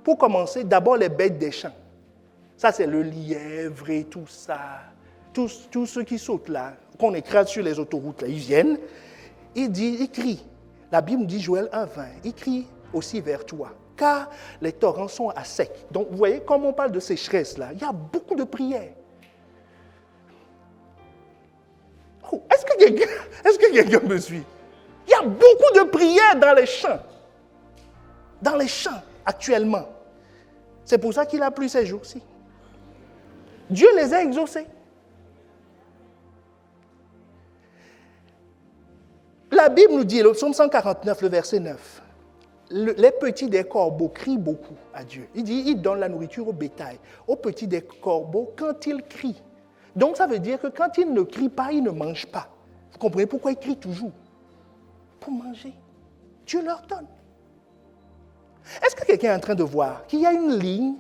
Pour commencer, d'abord les bêtes des champs. Ça, c'est le lièvre et tout ça. Tous ceux qui sautent là, qu'on écrase sur les autoroutes, là, ils viennent. Ils crient. La Bible dit, Joël 1,20, ils crient aussi vers toi, car les torrents sont à sec. Donc, vous voyez, comme on parle de sécheresse là, il y a beaucoup de prières. Oh, est-ce que quelqu'un me suit? Il y a beaucoup de prières dans les champs. Dans les champs, actuellement. C'est pour ça qu'il a plu ces jours-ci. Dieu les a exaucés. La Bible nous dit, le psaume 149, le verset 9, les petits des corbeaux crient beaucoup à Dieu. Il dit, il donne la nourriture au bétail. Aux petits des corbeaux, quand ils crient. Donc ça veut dire que quand ils ne crient pas, ils ne mangent pas. Vous comprenez pourquoi ils crient toujours? Pour manger. Dieu leur donne. Est-ce que quelqu'un est en train de voir qu'il y a une ligne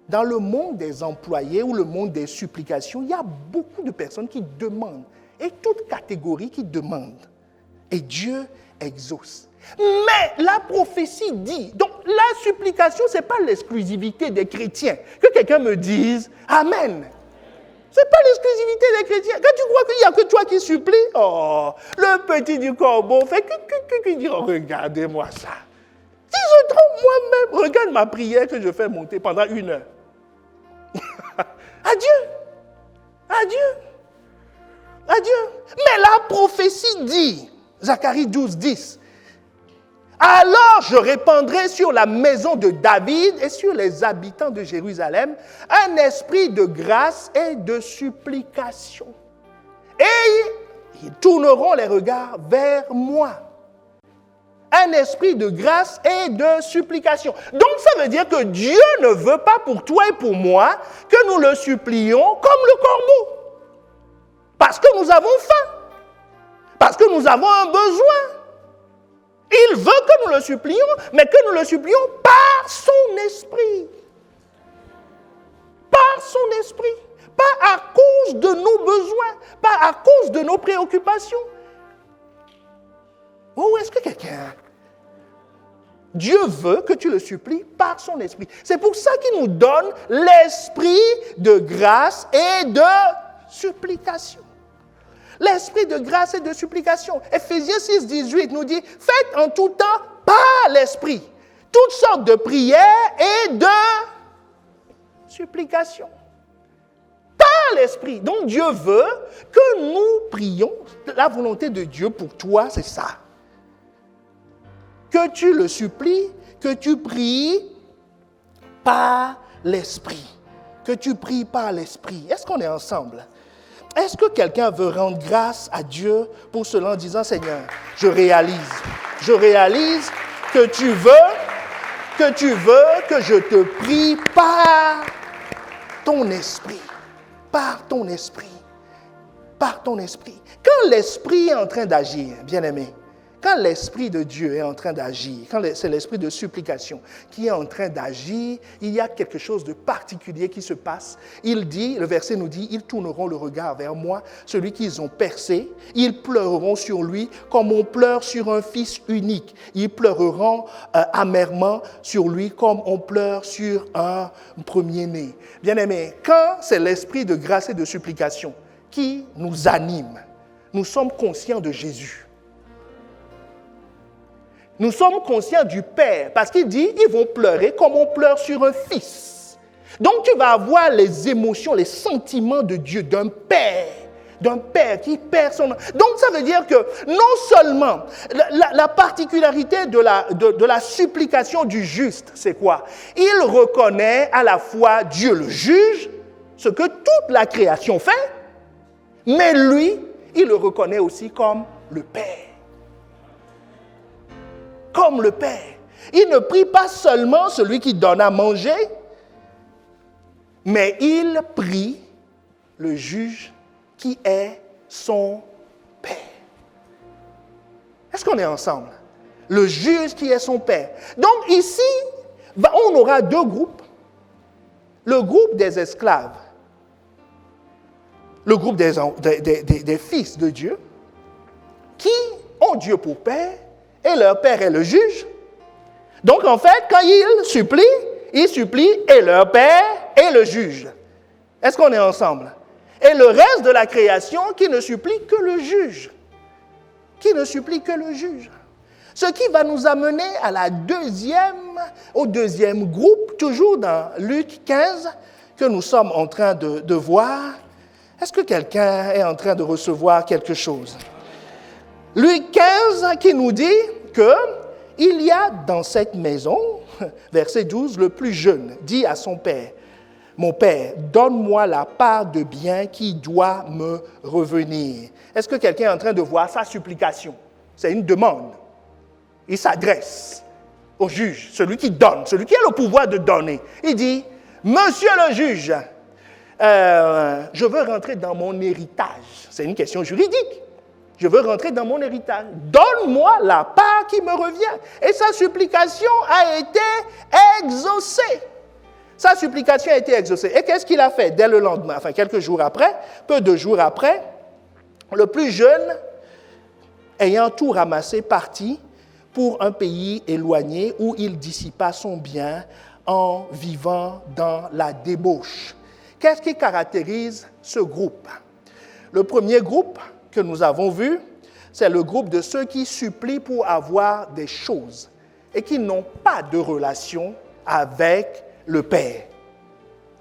dans le monde des employés ou le monde des supplications? Il y a beaucoup de personnes qui demandent, et toute catégorie qui demande. Et Dieu exauce. Mais la prophétie dit, donc la supplication, ce n'est pas l'exclusivité des chrétiens. Que quelqu'un me dise Amen. Ce n'est pas l'exclusivité des chrétiens. Quand tu crois qu'il n'y a que toi qui supplies, oh, le petit du corbeau fait que dit, oh, regardez-moi ça. Si je trompe moi-même, regarde ma prière que je fais monter pendant 1 heure. Adieu. Adieu. Adieu. Mais la prophétie dit, Zacharie 12, 10, alors je répandrai sur la maison de David et sur les habitants de Jérusalem un esprit de grâce et de supplication. Et ils tourneront les regards vers moi. Un esprit de grâce et de supplication. Donc ça veut dire que Dieu ne veut pas pour toi et pour moi que nous le supplions comme le corbeau. Parce que nous avons faim. Parce que nous avons un besoin. Il veut que nous le supplions, mais que nous le supplions par son esprit. Par son esprit. Pas à cause de nos besoins, pas à cause de nos préoccupations. Oh, est-ce que quelqu'un... Dieu veut que tu le supplies par son esprit. C'est pour ça qu'il nous donne l'esprit de grâce et de supplication. L'esprit de grâce et de supplication. Éphésiens 6, 18 nous dit, faites en tout temps par l'esprit toutes sortes de prières et de supplications. Par l'esprit. Donc Dieu veut que nous prions. La volonté de Dieu pour toi, c'est ça. Que tu le supplies, que tu pries par l'esprit. Que tu pries par l'esprit. Est-ce qu'on est ensemble? Est-ce que quelqu'un veut rendre grâce à Dieu pour cela en disant, Seigneur, je réalise que tu veux que tu veux que je te prie par ton esprit. Par ton esprit. Par ton esprit. Quand l'esprit est en train d'agir, bien-aimé, quand l'Esprit de Dieu est en train d'agir, quand c'est l'Esprit de supplication qui est en train d'agir, il y a quelque chose de particulier qui se passe. Il dit, le verset nous dit, ils tourneront le regard vers moi, celui qu'ils ont percé, ils pleureront sur lui comme on pleure sur un fils unique. Ils pleureront amèrement sur lui comme on pleure sur un premier-né. Bien-aimé, quand c'est l'Esprit de grâce et de supplication qui nous anime, nous sommes conscients de Jésus. Nous sommes conscients du Père, parce qu'il dit, ils vont pleurer comme on pleure sur un fils. Donc tu vas avoir les émotions, les sentiments de Dieu, d'un Père qui perd son... Donc ça veut dire que non seulement la particularité de la supplication du juste, c'est quoi? Il reconnaît à la fois Dieu le juge, ce que toute la création fait, mais lui, il le reconnaît aussi comme le Père. Comme le Père. Il ne prie pas seulement celui qui donne à manger, mais il prie le juge qui est son Père. Est-ce qu'on est ensemble? Le juge qui est son Père. Donc ici, on aura deux groupes. Le groupe des esclaves, le groupe des fils de Dieu, qui ont Dieu pour Père, et leur Père est le juge. Donc, en fait, quand ils supplient et leur Père est le juge. Est-ce qu'on est ensemble? Et le reste de la création qui ne supplie que le juge. Qui ne supplie que le juge. Ce qui va nous amener au deuxième groupe, toujours dans Luc 15, que nous sommes en train de voir. Est-ce que quelqu'un est en train de recevoir quelque chose? Luc 15 qui nous dit qu'il y a dans cette maison, verset 12, le plus jeune dit à son père, « Mon père, donne-moi la part de bien qui doit me revenir. » Est-ce que quelqu'un est en train de voir sa supplication? C'est une demande. Il s'adresse au juge, celui qui donne, celui qui a le pouvoir de donner. Il dit, « Monsieur le juge, je veux rentrer dans mon héritage. » C'est une question juridique. Je veux rentrer dans mon héritage. Donne-moi la part qui me revient. Et sa supplication a été exaucée. Sa supplication a été exaucée. Et qu'est-ce qu'il a fait dès le lendemain? Enfin, quelques jours après, peu de jours après, le plus jeune, ayant tout ramassé, partit pour un pays éloigné où il dissipa son bien en vivant dans la débauche. Qu'est-ce qui caractérise ce groupe? Le premier groupe que nous avons vu, c'est le groupe de ceux qui supplient pour avoir des choses et qui n'ont pas de relation avec le Père.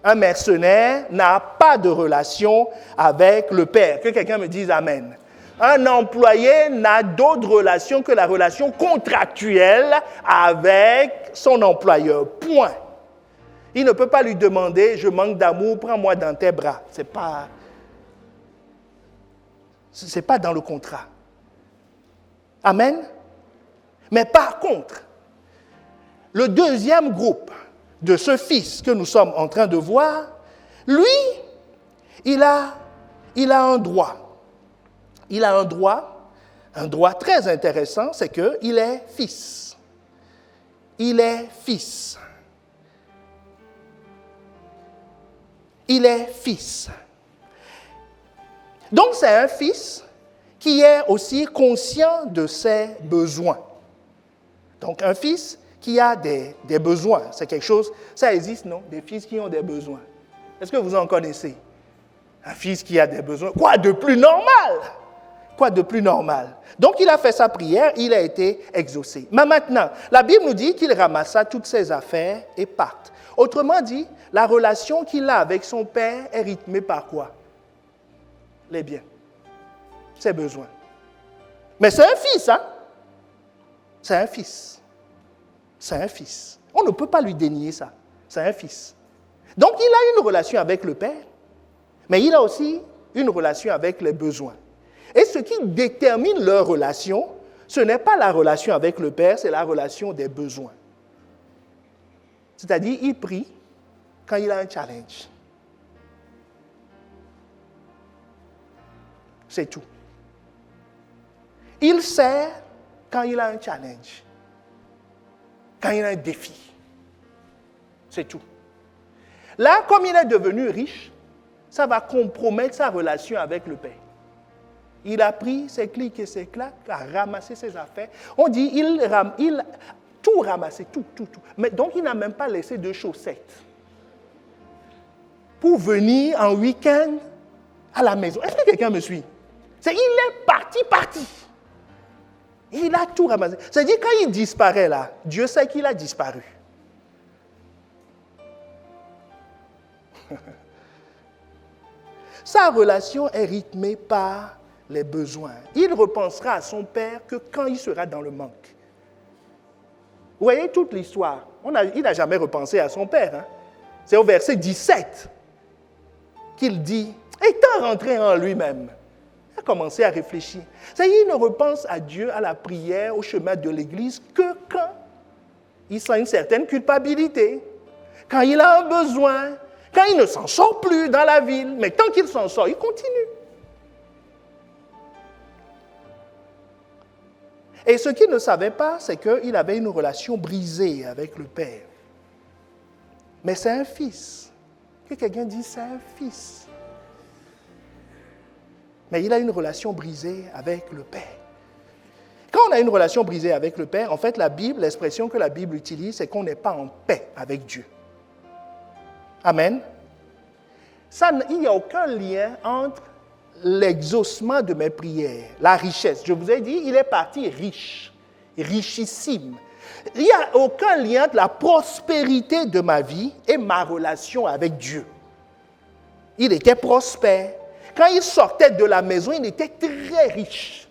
Un mercenaire n'a pas de relation avec le Père. Que quelqu'un me dise Amen. Un employé n'a d'autre relation que la relation contractuelle avec son employeur. Point. Il ne peut pas lui demander « Je manque d'amour, prends-moi dans tes bras ». Ce n'est pas dans le contrat. Amen. Mais par contre, le deuxième groupe de ce fils que nous sommes en train de voir, lui, il a un droit. Il a un droit très intéressant, c'est qu'il est fils. Il est fils. Il est fils. Donc, c'est un fils qui est aussi conscient de ses besoins. Donc, un fils qui a des besoins, c'est quelque chose, ça existe, non? Des fils qui ont des besoins. Est-ce que vous en connaissez? Un fils qui a des besoins. Quoi de plus normal? Quoi de plus normal? Donc, il a fait sa prière, il a été exaucé. Mais maintenant, la Bible nous dit qu'il ramassa toutes ses affaires et part. Autrement dit, la relation qu'il a avec son père est rythmée par quoi? Les biens, ses besoins. Mais c'est un fils, hein? C'est un fils. C'est un fils. On ne peut pas lui dénier ça. C'est un fils. Donc, il a une relation avec le Père, mais il a aussi une relation avec les besoins. Et ce qui détermine leur relation, ce n'est pas la relation avec le Père, c'est la relation des besoins. C'est-à-dire, il prie quand il a un challenge. C'est tout. Il sert quand il a un challenge. Quand il a un défi. C'est tout. Là, comme il est devenu riche, ça va compromettre sa relation avec le Père. Il a pris ses clics et ses claques, a ramassé ses affaires. On dit, il tout ramassé, tout. Mais donc, il n'a même pas laissé de chaussettes pour venir en week-end à la maison. Est-ce que quelqu'un me suit? Il est parti. Il a tout ramassé. C'est-à-dire, quand il disparaît là, Dieu sait qu'il a disparu. Sa relation est rythmée par les besoins. Il repensera à son père que quand il sera dans le manque. Vous voyez toute l'histoire. Il n'a jamais repensé à son père. Hein? C'est au verset 17 qu'il dit, étant rentré en lui-même, il a commencé à réfléchir. C'est-à-dire, il ne repense à Dieu, à la prière, au chemin de l'église que quand il sent une certaine culpabilité, quand il a un besoin, quand il ne s'en sort plus dans la ville, mais tant qu'il s'en sort, il continue. Et ce qu'il ne savait pas, c'est qu'il avait une relation brisée avec le Père. Mais c'est un fils. Que quelqu'un dise, c'est un fils. Mais il a une relation brisée avec le Père. Quand on a une relation brisée avec le Père, en fait, l'expression que la Bible utilise, c'est qu'on n'est pas en paix avec Dieu. Amen. Il n'y a aucun lien entre l'exaucement de mes prières, la richesse. Je vous ai dit, il est parti riche, richissime. Il n'y a aucun lien entre la prospérité de ma vie et ma relation avec Dieu. Il était prospère. Quand il sortait de la maison, il était très riche.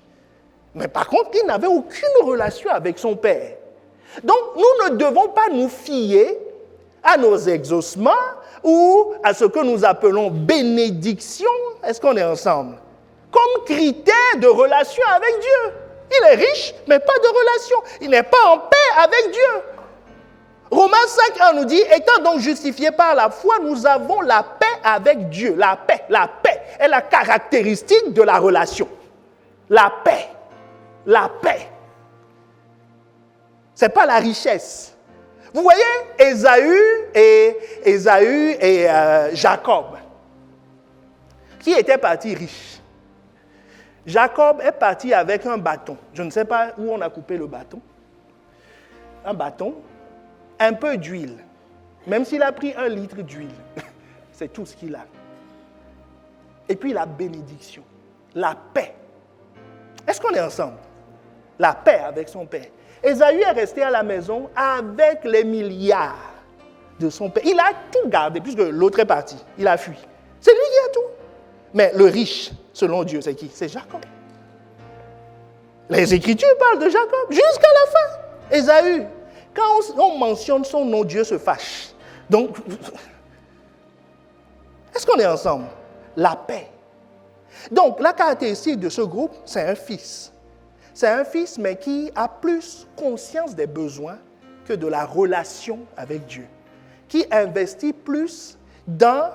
Mais par contre, il n'avait aucune relation avec son Père. Donc, nous ne devons pas nous fier à nos exaucements ou à ce que nous appelons bénédiction. Est-ce qu'on est ensemble? Comme critère de relation avec Dieu. Il est riche, mais pas de relation. Il n'est pas en paix avec Dieu. Romains 5.1 nous dit, étant donc justifiés par la foi, nous avons la paix avec Dieu. La paix est la caractéristique de la relation. La paix. Ce n'est pas la richesse. Vous voyez, Ésaü et Jacob, qui étaient partis riches. Jacob est parti avec un bâton. Je ne sais pas où on a coupé le bâton. Un bâton, un peu d'huile. Même s'il a pris 1 litre d'huile, c'est tout ce qu'il a. Et puis la bénédiction, la paix. Est-ce qu'on est ensemble? La paix avec son père. Ésaü est resté à la maison avec les milliards de son père. Il a tout gardé, puisque l'autre est parti. Il a fui. C'est lui qui a tout. Mais le riche, selon Dieu, c'est qui? C'est Jacob. Les Écritures parlent de Jacob jusqu'à la fin. Ésaü, quand on mentionne son nom, Dieu se fâche. Donc, est-ce qu'on est ensemble? La paix. Donc, la caractéristique de ce groupe, c'est un fils. C'est un fils, mais qui a plus conscience des besoins que de la relation avec Dieu. Qui investit plus dans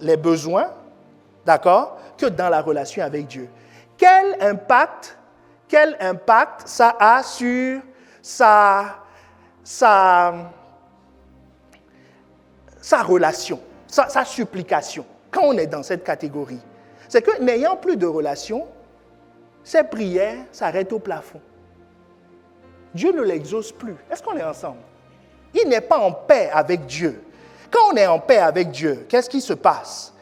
les besoins, d'accord, que dans la relation avec Dieu. Quel impact ça a sur sa relation, sa supplication, quand on est dans cette catégorie? C'est que n'ayant plus de relation, ses prières s'arrêtent au plafond. Dieu ne l'exauce plus. Est-ce qu'on est ensemble? Il n'est pas en paix avec Dieu. Quand on est en paix avec Dieu, qu'est-ce qui se passe?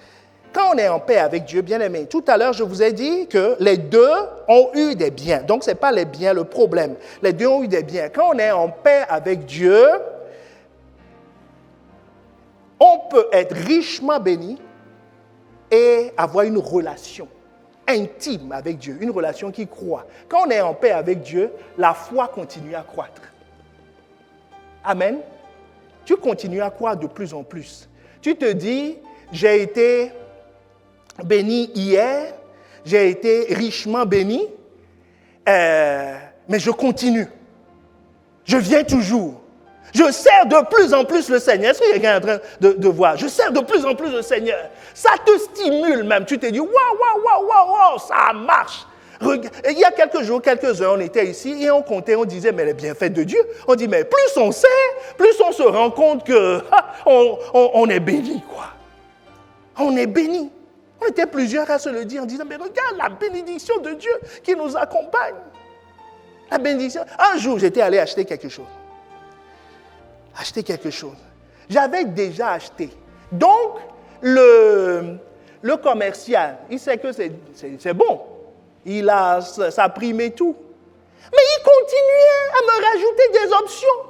Quand on est en paix avec Dieu, bien aimé, tout à l'heure, je vous ai dit que les deux ont eu des biens. Donc, ce n'est pas les biens le problème. Les deux ont eu des biens. Quand on est en paix avec Dieu, on peut être richement béni et avoir une relation intime avec Dieu, une relation qui croît. Quand on est en paix avec Dieu, la foi continue à croître. Amen. Tu continues à croire de plus en plus. Tu te dis, j'ai été béni hier, j'ai été richement béni, mais je continue. Je viens toujours. Je sers de plus en plus le Seigneur. Est-ce que quelqu'un est en train de voir? Je sers de plus en plus le Seigneur. Ça te stimule même. Tu te dis, waouh, ça marche. Il y a quelques jours, quelques heures, on était ici et on comptait, on disait, mais les bienfaits de Dieu. On dit, mais plus on sait, plus on se rend compte que on est béni, quoi. On est béni. On était plusieurs à se le dire en disant, mais regarde la bénédiction de Dieu qui nous accompagne. La bénédiction. Un jour, j'étais allé acheter quelque chose. J'avais déjà acheté. Donc, le commercial, il sait que c'est bon. Il a sa prime et tout. Mais il continuait à me rajouter des options.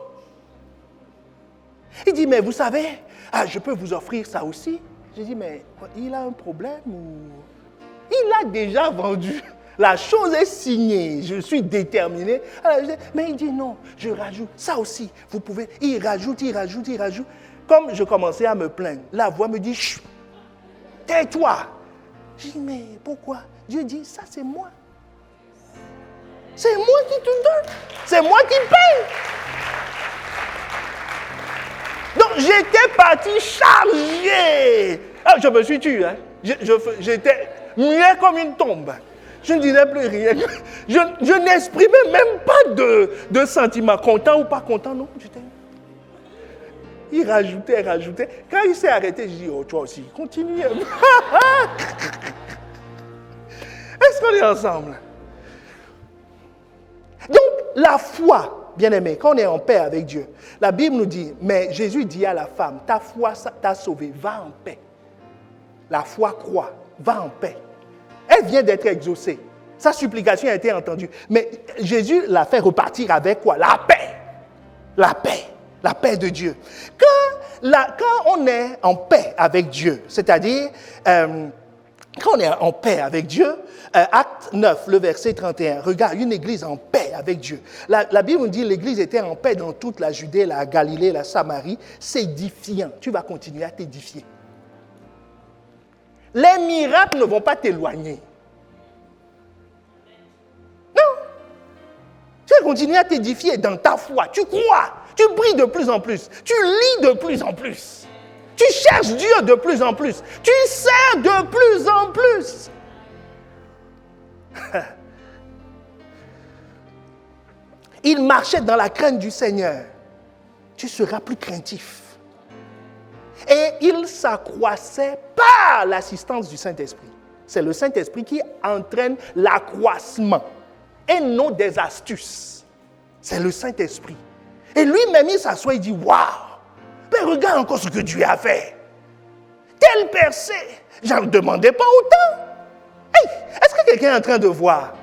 Il dit, mais vous savez, je peux vous offrir ça aussi. J'ai dit, mais il a un problème ou... Il a déjà vendu. La chose est signée. Je suis déterminé. Alors, mais il dit, non, je rajoute. Ça aussi, vous pouvez... Il rajoute. Comme je commençais à me plaindre, la voix me dit, chut, tais-toi. J'ai dit, mais pourquoi? Dieu dit, ça c'est moi. C'est moi qui te donne. C'est moi qui paye. Donc j'étais parti chargé. Je me suis tué. Hein. J'étais muet comme une tombe. Je ne disais plus rien. Je n'exprimais même pas de sentiments. Content ou pas content, non. Il rajoutait. Quand il s'est arrêté, je dis, oh, toi aussi, continue. Est-ce qu'on est ensemble? Donc, la foi, bien-aimé, quand on est en paix avec Dieu, la Bible nous dit, mais Jésus dit à la femme, ta foi t'a sauvé, va en paix. La foi croit, va en paix. Elle vient d'être exaucée. Sa supplication a été entendue. Mais Jésus l'a fait repartir avec quoi? La paix. La paix. La paix de Dieu. Quand on est en paix avec Dieu, c'est-à-dire, quand on est en paix avec Dieu, Acte 9, le verset 31, regarde, une église en paix avec Dieu. La Bible nous dit l'église était en paix dans toute la Judée, la Galilée, la Samarie, s'édifiant. Tu vas continuer à t'édifier. Les miracles ne vont pas t'éloigner. Non. Tu vas continuer à t'édifier dans ta foi. Tu crois. Tu pries de plus en plus. Tu lis de plus en plus. Tu cherches Dieu de plus en plus. Tu sers de plus en plus. Il marchait dans la crainte du Seigneur. Tu seras plus craintif. Et il s'accroissait par l'assistance du Saint-Esprit. C'est le Saint-Esprit qui entraîne l'accroissement et non des astuces. C'est le Saint-Esprit. Et lui-même, il s'assoit et dit, waouh, mais regarde encore ce que Dieu a fait. Telle percée, j'en demandais pas autant. Hey, est-ce que quelqu'un est en train de voir?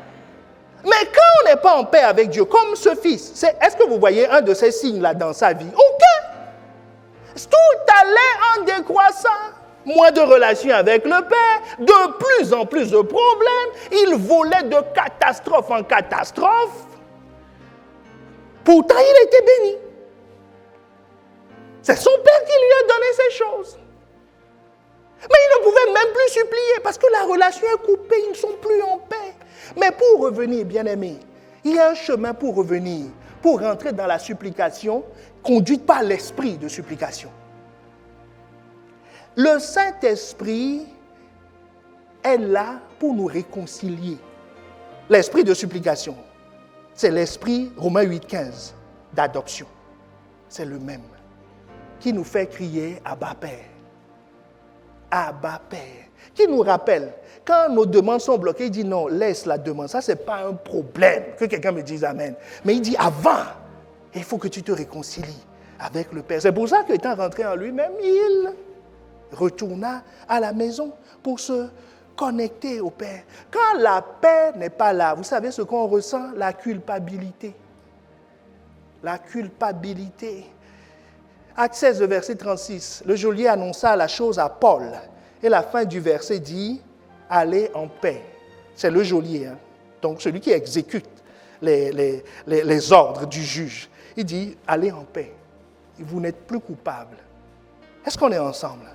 Mais quand on n'est pas en paix avec Dieu, comme ce fils, est-ce que vous voyez un de ces signes-là dans sa vie? Aucun. Tout allait en décroissant. Moins de relations avec le Père, de plus en plus de problèmes. Il volait de catastrophe en catastrophe. Pourtant, il était béni. C'est son Père qui lui a donné ces choses. Mais il ne pouvait même plus supplier parce que la relation est coupée, ils ne sont plus en paix. Mais pour revenir, bien-aimés, il y a un chemin pour revenir, pour rentrer dans la supplication conduite par l'esprit de supplication. Le Saint-Esprit est là pour nous réconcilier. L'esprit de supplication, c'est l'esprit, Romains 8,15, d'adoption. C'est le même qui nous fait crier Abba Père. Abba Père. Qui nous rappelle, quand nos demandes sont bloquées, il dit non, laisse la demande. Ça, ce n'est pas un problème. Que quelqu'un me dise Amen. Mais il dit avant, il faut que tu te réconcilies avec le Père. C'est pour ça qu'étant rentré en lui-même, il retourna à la maison pour se connecter au Père. Quand la paix n'est pas là, vous savez ce qu'on ressent? La culpabilité. La culpabilité. Acte 16, verset 36, le geôlier annonça la chose à Paul. Et la fin du verset dit, allez en paix. C'est le geôlier, hein? Donc celui qui exécute les ordres du juge. Il dit, allez en paix. Vous n'êtes plus coupable. Est-ce qu'on est ensemble?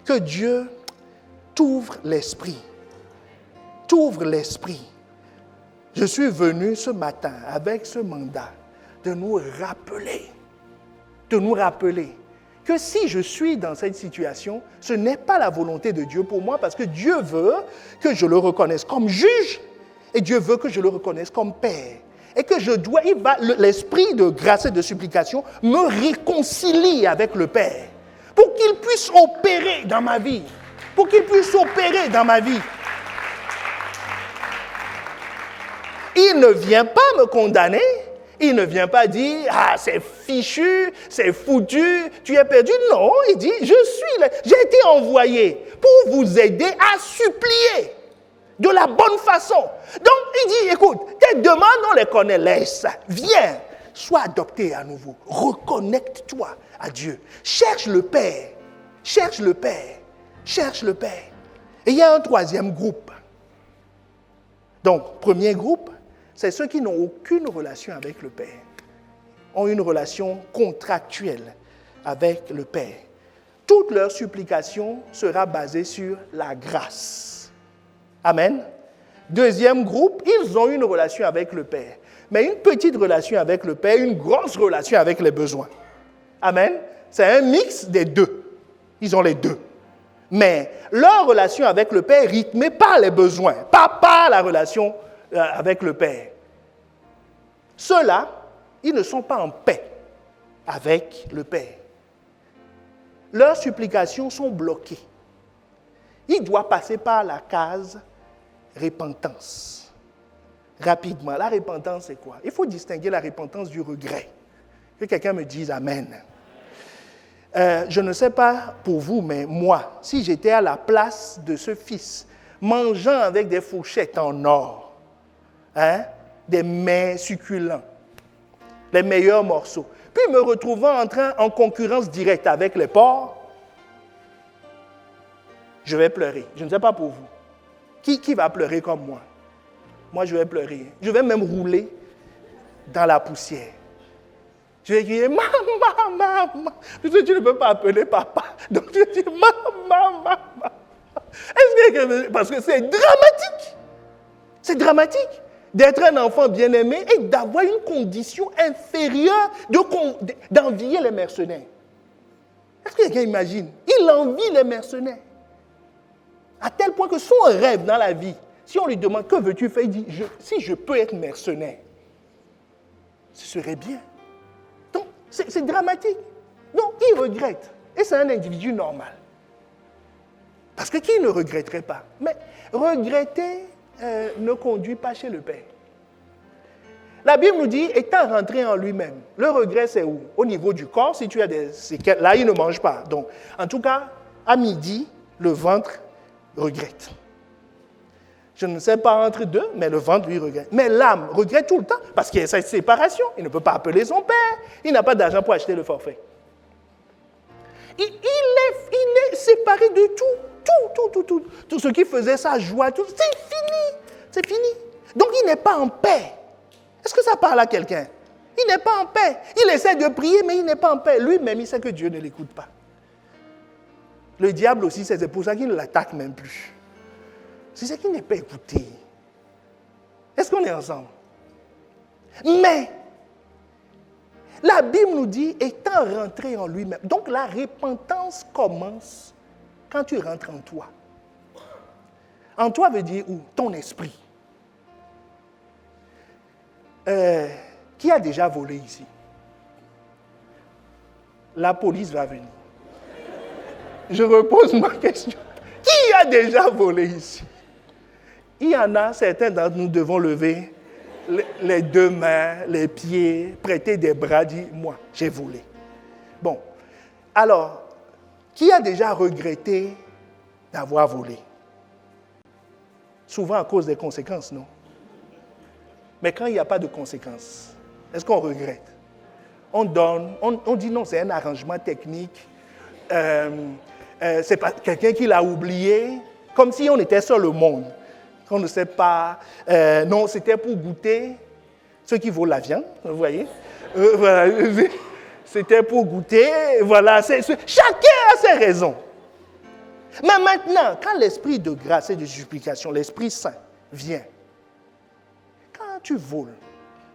Que Dieu t'ouvre l'esprit. T'ouvre l'esprit. Je suis venu ce matin avec ce mandat de nous rappeler de nous rappeler que si je suis dans cette situation, ce n'est pas la volonté de Dieu pour moi parce que Dieu veut que je le reconnaisse comme juge et Dieu veut que je le reconnaisse comme Père. Et que l'esprit de grâce et de supplication me réconcilie avec le Père pour qu'il puisse opérer dans ma vie. Pour qu'il puisse opérer dans ma vie. Il ne vient pas me condamner. Il ne vient pas dire, ah, c'est fichu, c'est foutu, tu es perdu. Non, il dit, j'ai été envoyé pour vous aider à supplier de la bonne façon. Donc, il dit, écoute, tes demandes, on les connaît, laisse. Viens, sois adopté à nouveau. Reconnecte-toi à Dieu. Cherche le Père. Cherche le Père. Cherche le Père. Et il y a un troisième groupe. Donc, premier groupe, c'est ceux qui n'ont aucune relation avec le Père, ont une relation contractuelle avec le Père. Toute leur supplication sera basée sur la grâce. Amen. Deuxième groupe, ils ont une relation avec le Père, mais une petite relation avec le Père, une grosse relation avec les besoins. Amen. C'est un mix des deux. Ils ont les deux. Mais leur relation avec le Père est rythmée par les besoins, pas par la relation avec le Père. Ceux-là, ils ne sont pas en paix avec le Père. Leurs supplications sont bloquées. Il doit passer par la case repentance. Rapidement, la repentance, c'est quoi? Il faut distinguer la repentance du regret. Que quelqu'un me dise Amen. Je ne sais pas pour vous, mais moi, si j'étais à la place de ce fils, mangeant avec des fourchettes en or, des mets succulents, les meilleurs morceaux, puis me retrouvant en concurrence directe avec les porcs, je vais pleurer. Je ne sais pas pour vous. Qui va pleurer comme moi? Moi, je vais pleurer. Je vais même rouler dans la poussière. Je vais crier, maman, maman. Tu ne peux pas appeler papa. Donc je dis, maman, maman. Parce que c'est dramatique. C'est dramatique d'être un enfant bien-aimé et d'avoir une condition inférieure d'envier les mercenaires. Est-ce que quelqu'un imagine? Il envie les mercenaires. À tel point que son rêve dans la vie, si on lui demande que veux-tu faire, il dit, si je peux être mercenaire, ce serait bien. Donc, c'est dramatique. Donc, il regrette. Et c'est un individu normal. Parce que qui ne regretterait pas? Mais regretter ne conduit pas chez le Père. La Bible nous dit, étant rentré en lui-même, le regret c'est où? Au niveau du corps, si tu as des séquelles, là il ne mange pas. Donc, en tout cas, à midi, le ventre regrette. Je ne sais pas entre deux, mais le ventre, lui, regrette. Mais l'âme regrette tout le temps, parce qu'il y a cette séparation. Il ne peut pas appeler son père. Il n'a pas d'argent pour acheter le forfait. Il est séparé de tout. Tout ce qui faisait sa joie, tout, c'est fini. C'est fini. Donc, il n'est pas en paix. Est-ce que ça parle à quelqu'un? Il n'est pas en paix. Il essaie de prier, mais il n'est pas en paix. Lui-même, il sait que Dieu ne l'écoute pas. Le diable aussi, c'est pour ça qu'il ne l'attaque même plus. C'est ce qu'il n'est pas écouté. Est-ce qu'on est ensemble? Mais, la Bible nous dit, étant rentré en lui-même. Donc, la repentance commence quand tu rentres en toi. En toi veut dire où? Ton esprit. Qui a déjà volé ici? La police va venir. Je repose ma question. Qui a déjà volé ici? Il y en a, certains d'entre nous devons lever les deux mains, les pieds, prêter des bras, dire, moi, j'ai volé. Bon, alors, qui a déjà regretté d'avoir volé? Souvent à cause des conséquences, non? Mais quand il n'y a pas de conséquences, est-ce qu'on regrette? On donne, on dit non, c'est un arrangement technique, c'est pas quelqu'un qui l'a oublié, comme si on était sur le monde. Qu'on ne sait pas, non, c'était pour goûter, ceux qui volent la viande, vous voyez. Voilà, c'était pour goûter, voilà, chacun a ses raisons. Mais maintenant, quand l'esprit de grâce et de supplication, l'Esprit Saint vient, quand tu voles,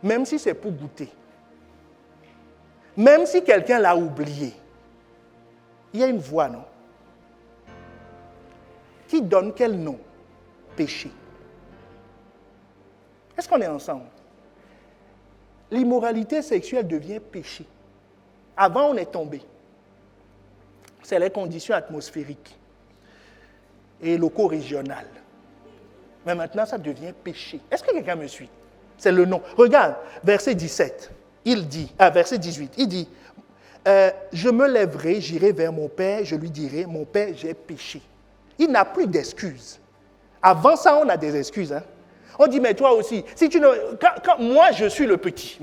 même si c'est pour goûter, Même si quelqu'un l'a oublié, il y a une voix, non? Qui donne quel nom? Péché. Est-ce qu'on est ensemble? L'immoralité sexuelle devient péché. Avant, on est tombé. C'est les conditions atmosphériques et locaux-régionales. Mais maintenant, ça devient péché. Est-ce que quelqu'un me suit? C'est le nom. Regarde, verset 17, verset 18, il dit, je me lèverai, j'irai vers mon père, je lui dirai, mon père, j'ai péché. Il n'a plus d'excuses. Avant ça, on a des excuses. Hein? On dit, mais toi aussi, si tu ne, quand moi je suis le petit,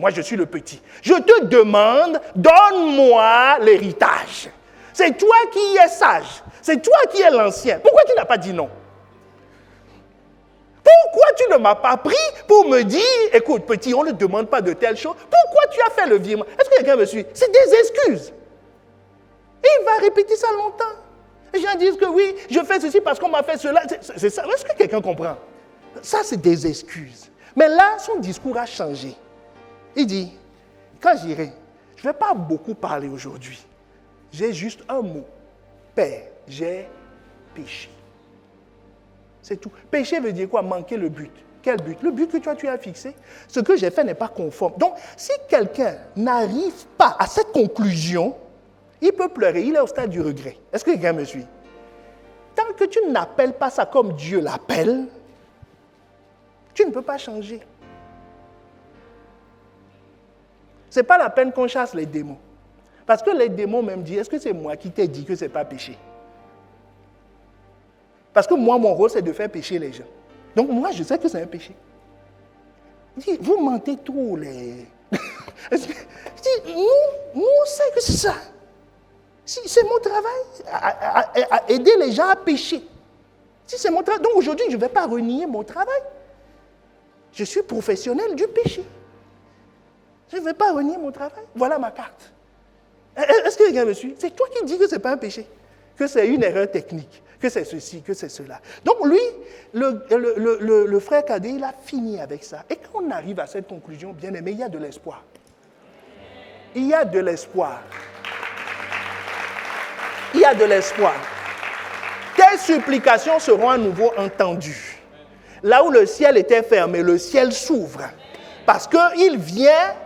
je te demande, donne-moi l'héritage. C'est toi qui es sage, c'est toi qui es l'ancien. Pourquoi tu n'as pas dit non? Pourquoi tu ne m'as pas pris pour me dire, écoute petit, on ne demande pas de telles choses. Pourquoi tu as fait le virement? Est-ce que quelqu'un me suit? C'est des excuses. Et il va répéter ça longtemps. Les gens disent que oui, je fais ceci parce qu'on m'a fait cela. C'est ça. Est-ce que quelqu'un comprend? Ça, c'est des excuses. Mais là, son discours a changé. Il dit, quand j'irai, je ne vais pas beaucoup parler aujourd'hui. J'ai juste un mot. Père, j'ai péché. C'est tout. Péché veut dire quoi? Manquer le but. Quel but? Le but que toi tu as fixé. Ce que j'ai fait n'est pas conforme. Donc, si quelqu'un n'arrive pas à cette conclusion, il peut pleurer. Il est au stade du regret. Est-ce que quelqu'un me suit? Tant que tu n'appelles pas ça comme Dieu l'appelle, tu ne peux pas changer. Ce n'est pas la peine qu'on chasse les démons. Parce que les démons même disent, est-ce que c'est moi qui t'ai dit que ce n'est pas péché? Parce que moi, mon rôle, c'est de faire pécher les gens. Donc moi, je sais que c'est un péché. Je dis, vous mentez trop, les... Je dis, nous, on sait que c'est ça. C'est mon travail, à aider les gens à pécher. Si c'est mon travail, donc aujourd'hui, je ne vais pas renier mon travail. Je suis professionnel du péché. Je ne vais pas renier mon travail. Voilà ma carte. Est-ce que quelqu'un me suit? C'est toi qui dis que ce n'est pas un péché, que c'est une erreur technique, que c'est ceci, que c'est cela. Donc lui, le frère cadet, il a fini avec ça. Et quand on arrive à cette conclusion, bien aimé, il y a de l'espoir. Il y a de l'espoir. Il y a de l'espoir. Tes supplications seront à nouveau entendues. Là où le ciel était fermé, le ciel s'ouvre. Parce qu'il vient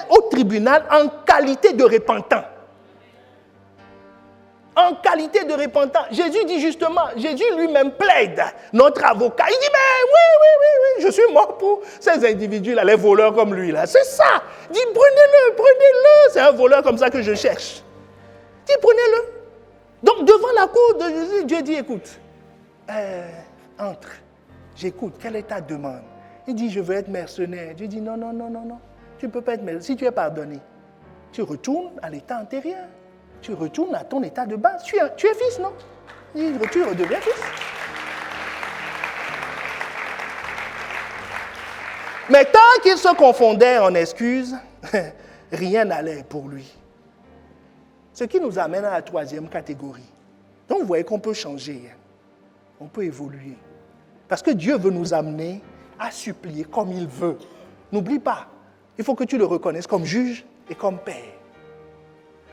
au tribunal en qualité de repentant. En qualité de repentant. Jésus dit justement, Jésus lui-même plaide, notre avocat. Il dit, mais oui, je suis mort pour ces individus-là, les voleurs comme lui. Là. C'est ça. Il dit, prenez-le. C'est un voleur comme ça que je cherche. Il dit, prenez-le. Donc, devant la cour de Jésus, Dieu dit, écoute, entre, j'écoute, quelle est ta demande? Il dit, je veux être mercenaire. Dieu dit, non, tu ne peux pas être mercenaire. Si tu es pardonné, tu retournes à l'état antérieur. Tu retournes à ton état de base. Tu es fils, non? Tu redeviens fils. Mais tant qu'il se confondait en excuses, rien n'allait pour lui. Ce qui nous amène à la troisième catégorie. Donc, vous voyez qu'on peut changer. On peut évoluer. Parce que Dieu veut nous amener à supplier comme il veut. N'oublie pas, il faut que tu le reconnaisses comme juge et comme père.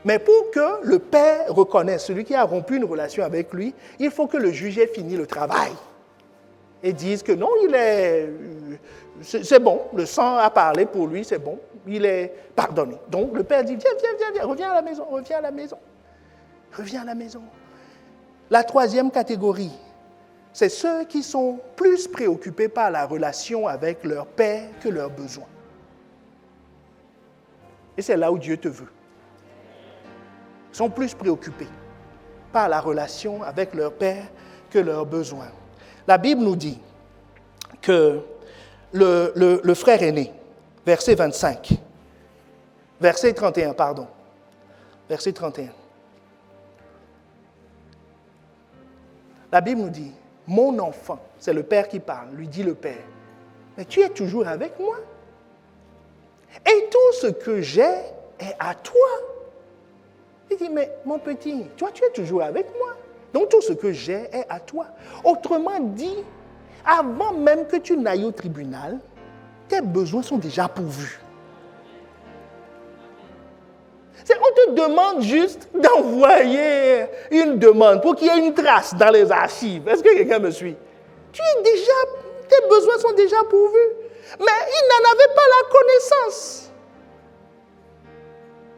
Mais pour que le père reconnaisse celui qui a rompu une relation avec lui, il faut que le juge ait fini le travail. Et dise que non, c'est bon, le sang a parlé pour lui, c'est bon, il est pardonné. Donc le père dit, viens, reviens à la maison. La troisième catégorie, c'est ceux qui sont plus préoccupés par la relation avec leur père que leurs besoins. Et c'est là où Dieu te veut. Ils sont plus préoccupés par la relation avec leur père que leurs besoins. La Bible nous dit que le frère aîné, verset 25, verset 31, verset 31. La Bible nous dit, mon enfant, c'est le père qui parle, lui dit le père, mais tu es toujours avec moi. Et tout ce que j'ai est à toi. Il dit, mais mon petit, toi tu es toujours avec moi. Donc tout ce que j'ai est à toi. Autrement dit, avant même que tu n'ailles au tribunal, tes besoins sont déjà pourvus. te demande juste d'envoyer une demande pour qu'il y ait une trace dans les archives. Est-ce que quelqu'un me suit? Tes besoins sont déjà pourvus. Mais il n'en avait pas la connaissance.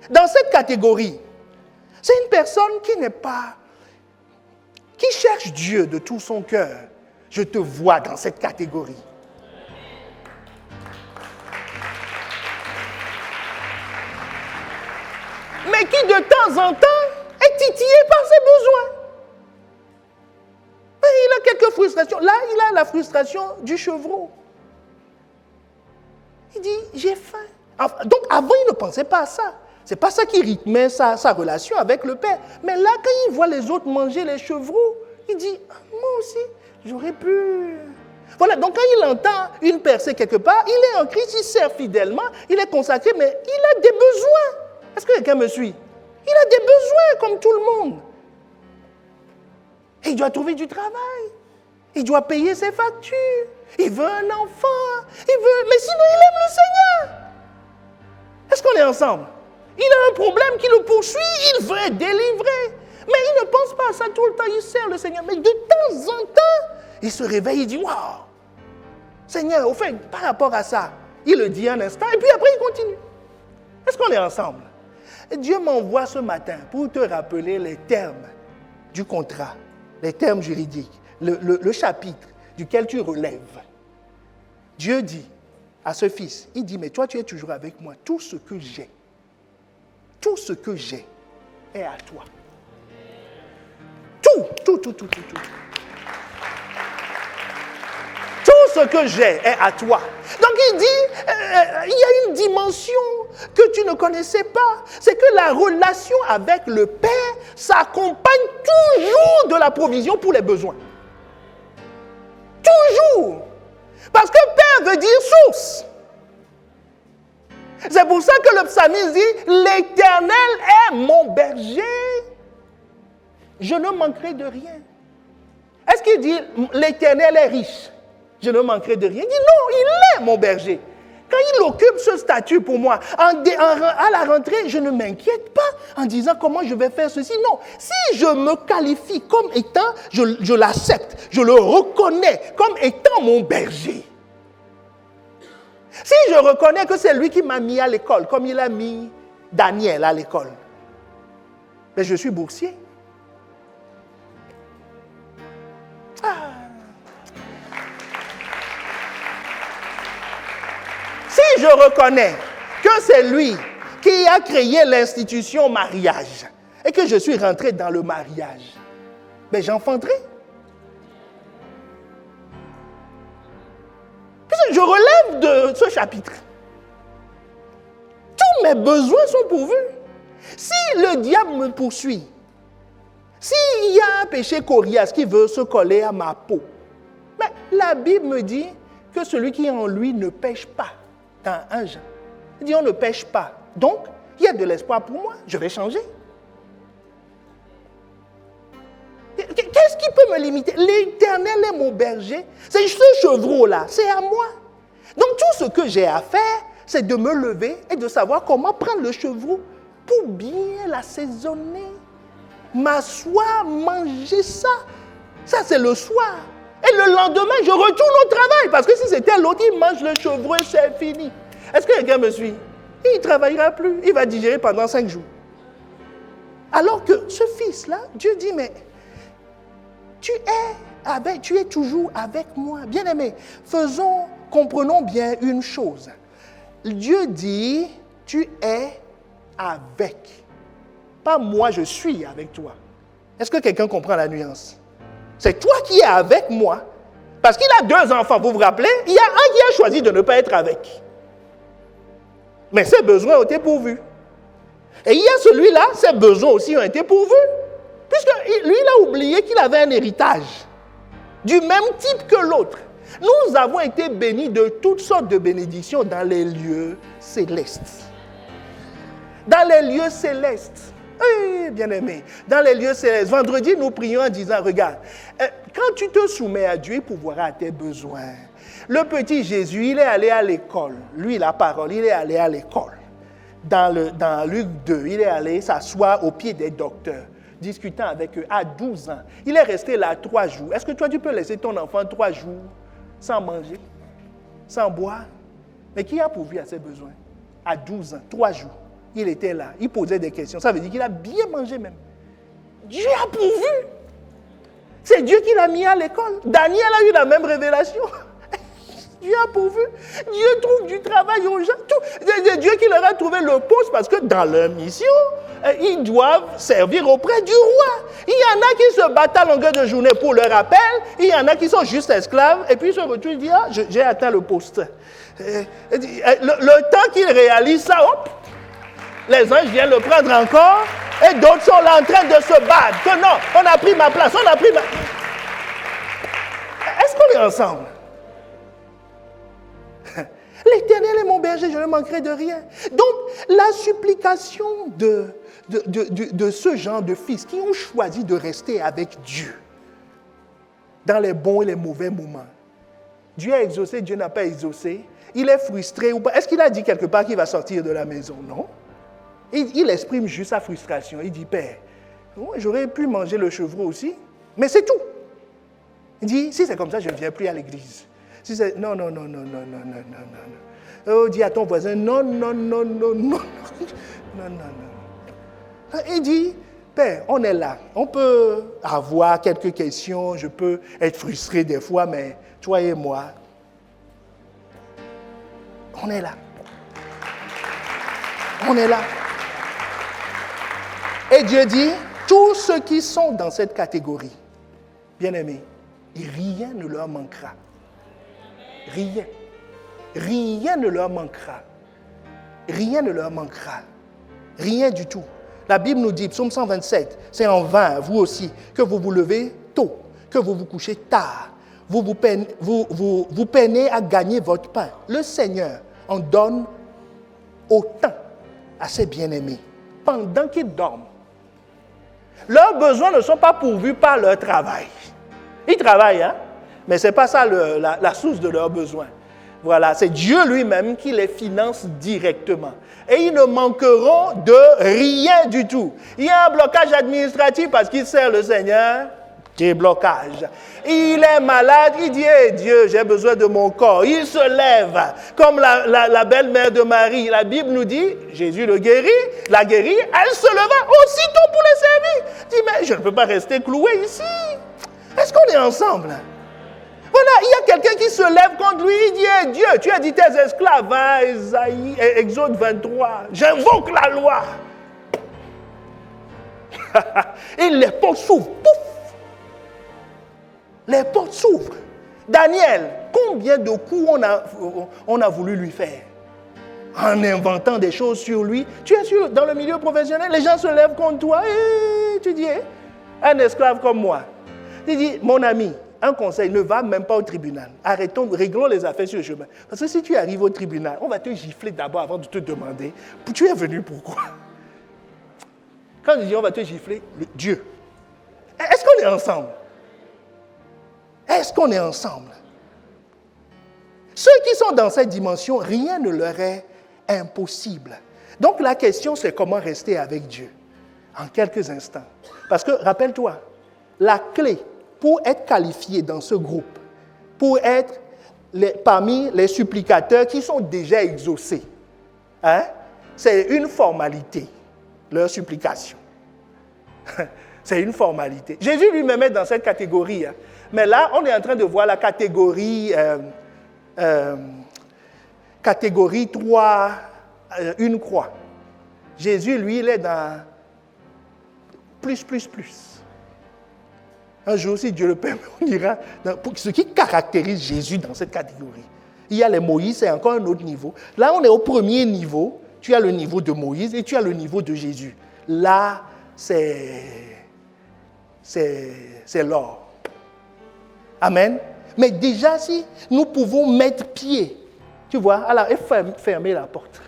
Dans cette catégorie, c'est une personne qui cherche Dieu de tout son cœur. Je te vois dans cette catégorie. Mais qui de temps en temps est titillé par ses besoins. Et il a quelques frustrations. Là, il a la frustration du chevreau. Il dit, j'ai faim. Donc avant, il ne pensait pas à ça. C'est pas ça qui rythmait sa relation avec le Père. Mais là, quand il voit les autres manger les chevreaux, il dit, moi aussi, j'aurais pu... Voilà, donc quand il entend une percée quelque part, il est en Christ, il sert fidèlement, il est consacré, mais il a des besoins. Est-ce que quelqu'un me suit? Il a des besoins comme tout le monde. Et il doit trouver du travail. Il doit payer ses factures. Il veut un enfant. Mais sinon, il aime le Seigneur. Est-ce qu'on est ensemble? Il a un problème qui le poursuit, il veut être délivré. Mais il ne pense pas à ça tout le temps, il sert le Seigneur. Mais de temps en temps, il se réveille, il dit, waouh, Seigneur, au fait, par rapport à ça, il le dit un instant, et puis après il continue. Est-ce qu'on est ensemble? Et Dieu m'envoie ce matin pour te rappeler les termes du contrat, les termes juridiques, le chapitre duquel tu relèves. Dieu dit à ce fils, il dit, mais toi tu es toujours avec moi, tout ce que j'ai est à toi. Tout. Tout ce que j'ai est à toi. Donc il dit, il y a une dimension que tu ne connaissais pas. C'est que la relation avec le Père s'accompagne toujours de la provision pour les besoins. Toujours. Parce que Père veut dire source. C'est pour ça que le psalmiste dit, l'Éternel est mon berger. Je ne manquerai de rien. Est-ce qu'il dit, l'Éternel est riche? Je ne manquerai de rien. Il dit, non, il est mon berger. Quand il occupe ce statut pour moi, à la rentrée, je ne m'inquiète pas en disant comment je vais faire ceci. Non, si je me qualifie comme étant, je l'accepte, je le reconnais comme étant mon berger. Si je reconnais que c'est lui qui m'a mis à l'école, comme il a mis Daniel à l'école, mais je suis boursier. Si je reconnais que c'est lui qui a créé l'institution mariage et que je suis rentré dans le mariage, mais j'enfanterai. Je relève de ce chapitre. Tous mes besoins sont pourvus. Si le diable me poursuit, s'il y a un péché coriace qui veut se coller à ma peau, mais la Bible me dit que celui qui est en lui ne pêche pas. Dans 1 Jean, il dit on ne pêche pas. Donc, il y a de l'espoir pour moi. Je vais changer. Qu'est-ce qui peut me limiter? L'Éternel est mon berger. C'est ce chevreau-là, c'est à moi. Donc, tout ce que j'ai à faire, c'est de me lever et de savoir comment prendre le chevreau pour bien l'assaisonner. M'asseoir, manger ça. Ça, c'est le soir. Et le lendemain, je retourne au travail. Parce que si c'était l'autre, il mange le chevreau et c'est fini. Est-ce que quelqu'un me suit? Il ne travaillera plus. Il va digérer pendant 5 jours. Alors que ce fils-là, Dieu dit, mais tu es toujours avec moi. Bien-aimé, comprenons bien une chose. Dieu dit, tu es avec. Pas moi, je suis avec toi. Est-ce que quelqu'un comprend la nuance? C'est toi qui es avec moi. Parce qu'il a 2 enfants, vous vous rappelez? Il y a un qui a choisi de ne pas être avec. Mais ses besoins ont été pourvus. Et il y a celui-là, ses besoins aussi ont été pourvus. Puisque lui, il a oublié qu'il avait un héritage du même type que l'autre. Nous avons été bénis de toutes sortes de bénédictions dans les lieux célestes. Dans les lieux célestes. Oui, bien-aimé, dans les lieux célestes. Vendredi, nous prions en disant, regarde, quand tu te soumets à Dieu, il pourvoira à tes besoins. Le petit Jésus, il est allé à l'école. Lui, la parole, il est allé à l'école. dans Luc 2, il est allé s'asseoir au pied des docteurs, discutant avec eux à 12 ans. Il est resté là 3 jours. Est-ce que toi, tu peux laisser ton enfant 3 jours sans manger, sans boire? Mais qui a pourvu à ses besoins? À 12 ans, 3 jours, il était là. Il posait des questions. Ça veut dire qu'il a bien mangé même. Dieu a pourvu. C'est Dieu qui l'a mis à l'école. Daniel a eu la même révélation. Dieu a pourvu. Dieu trouve du travail aux gens. C'est Dieu qui leur a trouvé le poste parce que dans leur mission, ils doivent servir auprès du roi. Il y en a qui se battent à longueur de journée pour leur appel. Il y en a qui sont juste esclaves. Et puis ils se retrouvent et disent, ah, j'ai atteint le poste. Le temps qu'ils réalisent ça, hop, les anges viennent le prendre encore. Et d'autres sont là en train de se battre. Que non, on a pris ma place, on a pris ma... Est-ce qu'on est ensemble? L'Éternel est mon berger, je ne manquerai de rien. Donc, la supplication de ce genre de fils qui ont choisi de rester avec Dieu dans les bons et les mauvais moments. Dieu a exaucé, Dieu n'a pas exaucé. Il est frustré ou pas? Est-ce qu'il a dit quelque part qu'il va sortir de la maison? Non. Il exprime juste sa frustration. Il dit, Père, j'aurais pu manger le chevreau aussi, mais c'est tout. Il dit, si c'est comme ça, je ne viens plus à l'église. Si c'est, non. Oh, dis à ton voisin, non. Il dit, Père, on est là. On peut avoir quelques questions, je peux être frustré des fois, mais toi et moi, on est là. On est là. Et Dieu dit, tous ceux qui sont dans cette catégorie, bien-aimés, rien ne leur manquera. Rien. Rien ne leur manquera. Rien ne leur manquera. Rien du tout. La Bible nous dit, psaume 127, c'est en vain, vous aussi, que vous vous levez tôt, que vous vous couchez tard. Vous peinez à gagner votre pain. Le Seigneur en donne autant à ses bien-aimés pendant qu'ils dorment. Leurs besoins ne sont pas pourvus par leur travail. Ils travaillent, hein? Mais ce n'est pas ça la source de leurs besoins. Voilà, c'est Dieu lui-même qui les finance directement. Et ils ne manqueront de rien du tout. Il y a un blocage administratif parce qu'il sert le Seigneur. Déblocage. Il est malade, il dit, hey, Dieu, j'ai besoin de mon corps. Il se lève, comme la belle-mère de Marie. La Bible nous dit, Jésus le guérit, la guérit, elle se leva aussitôt pour les servir. Il dit, mais je ne peux pas rester cloué ici. Est-ce qu'on est ensemble? Voilà, il y a quelqu'un qui se lève contre lui, il dit, hey, Dieu, tu as dit tes esclaves, hein, Esaïe, Exode 23, j'invoque la loi. Et les portes s'ouvrent, pouf. Les portes s'ouvrent. Daniel, combien de coups on a voulu lui faire? En inventant des choses sur lui. Tu es sûr, dans le milieu professionnel, les gens se lèvent contre toi. Et tu dis, un esclave comme moi. Tu dis, mon ami, un conseil, ne va même pas au tribunal. Réglons les affaires sur le chemin. Parce que si tu arrives au tribunal, on va te gifler d'abord avant de te demander, tu es venu pourquoi? Quand je dis on va te gifler, Dieu. Est-ce qu'on est ensemble? Est-ce qu'on est ensemble? Ceux qui sont dans cette dimension, rien ne leur est impossible. Donc la question, c'est comment rester avec Dieu en quelques instants. Parce que, rappelle-toi, la clé pour être qualifié dans ce groupe, pour être parmi les supplicateurs qui sont déjà exaucés, hein, c'est une formalité, leur supplication. C'est une formalité. Jésus lui-même est dans cette catégorie. Hein. Mais là, on est en train de voir la catégorie 3, une croix. Jésus, lui, il est dans plus. Un jour, si Dieu le permet, on ira dans ce qui caractérise Jésus dans cette catégorie. Il y a les Moïse, c'est encore un autre niveau. Là, on est au premier niveau. Tu as le niveau de Moïse et tu as le niveau de Jésus. Là, c'est l'or. Amen. Mais déjà, si nous pouvons mettre pied, tu vois, alors, et fermer la porte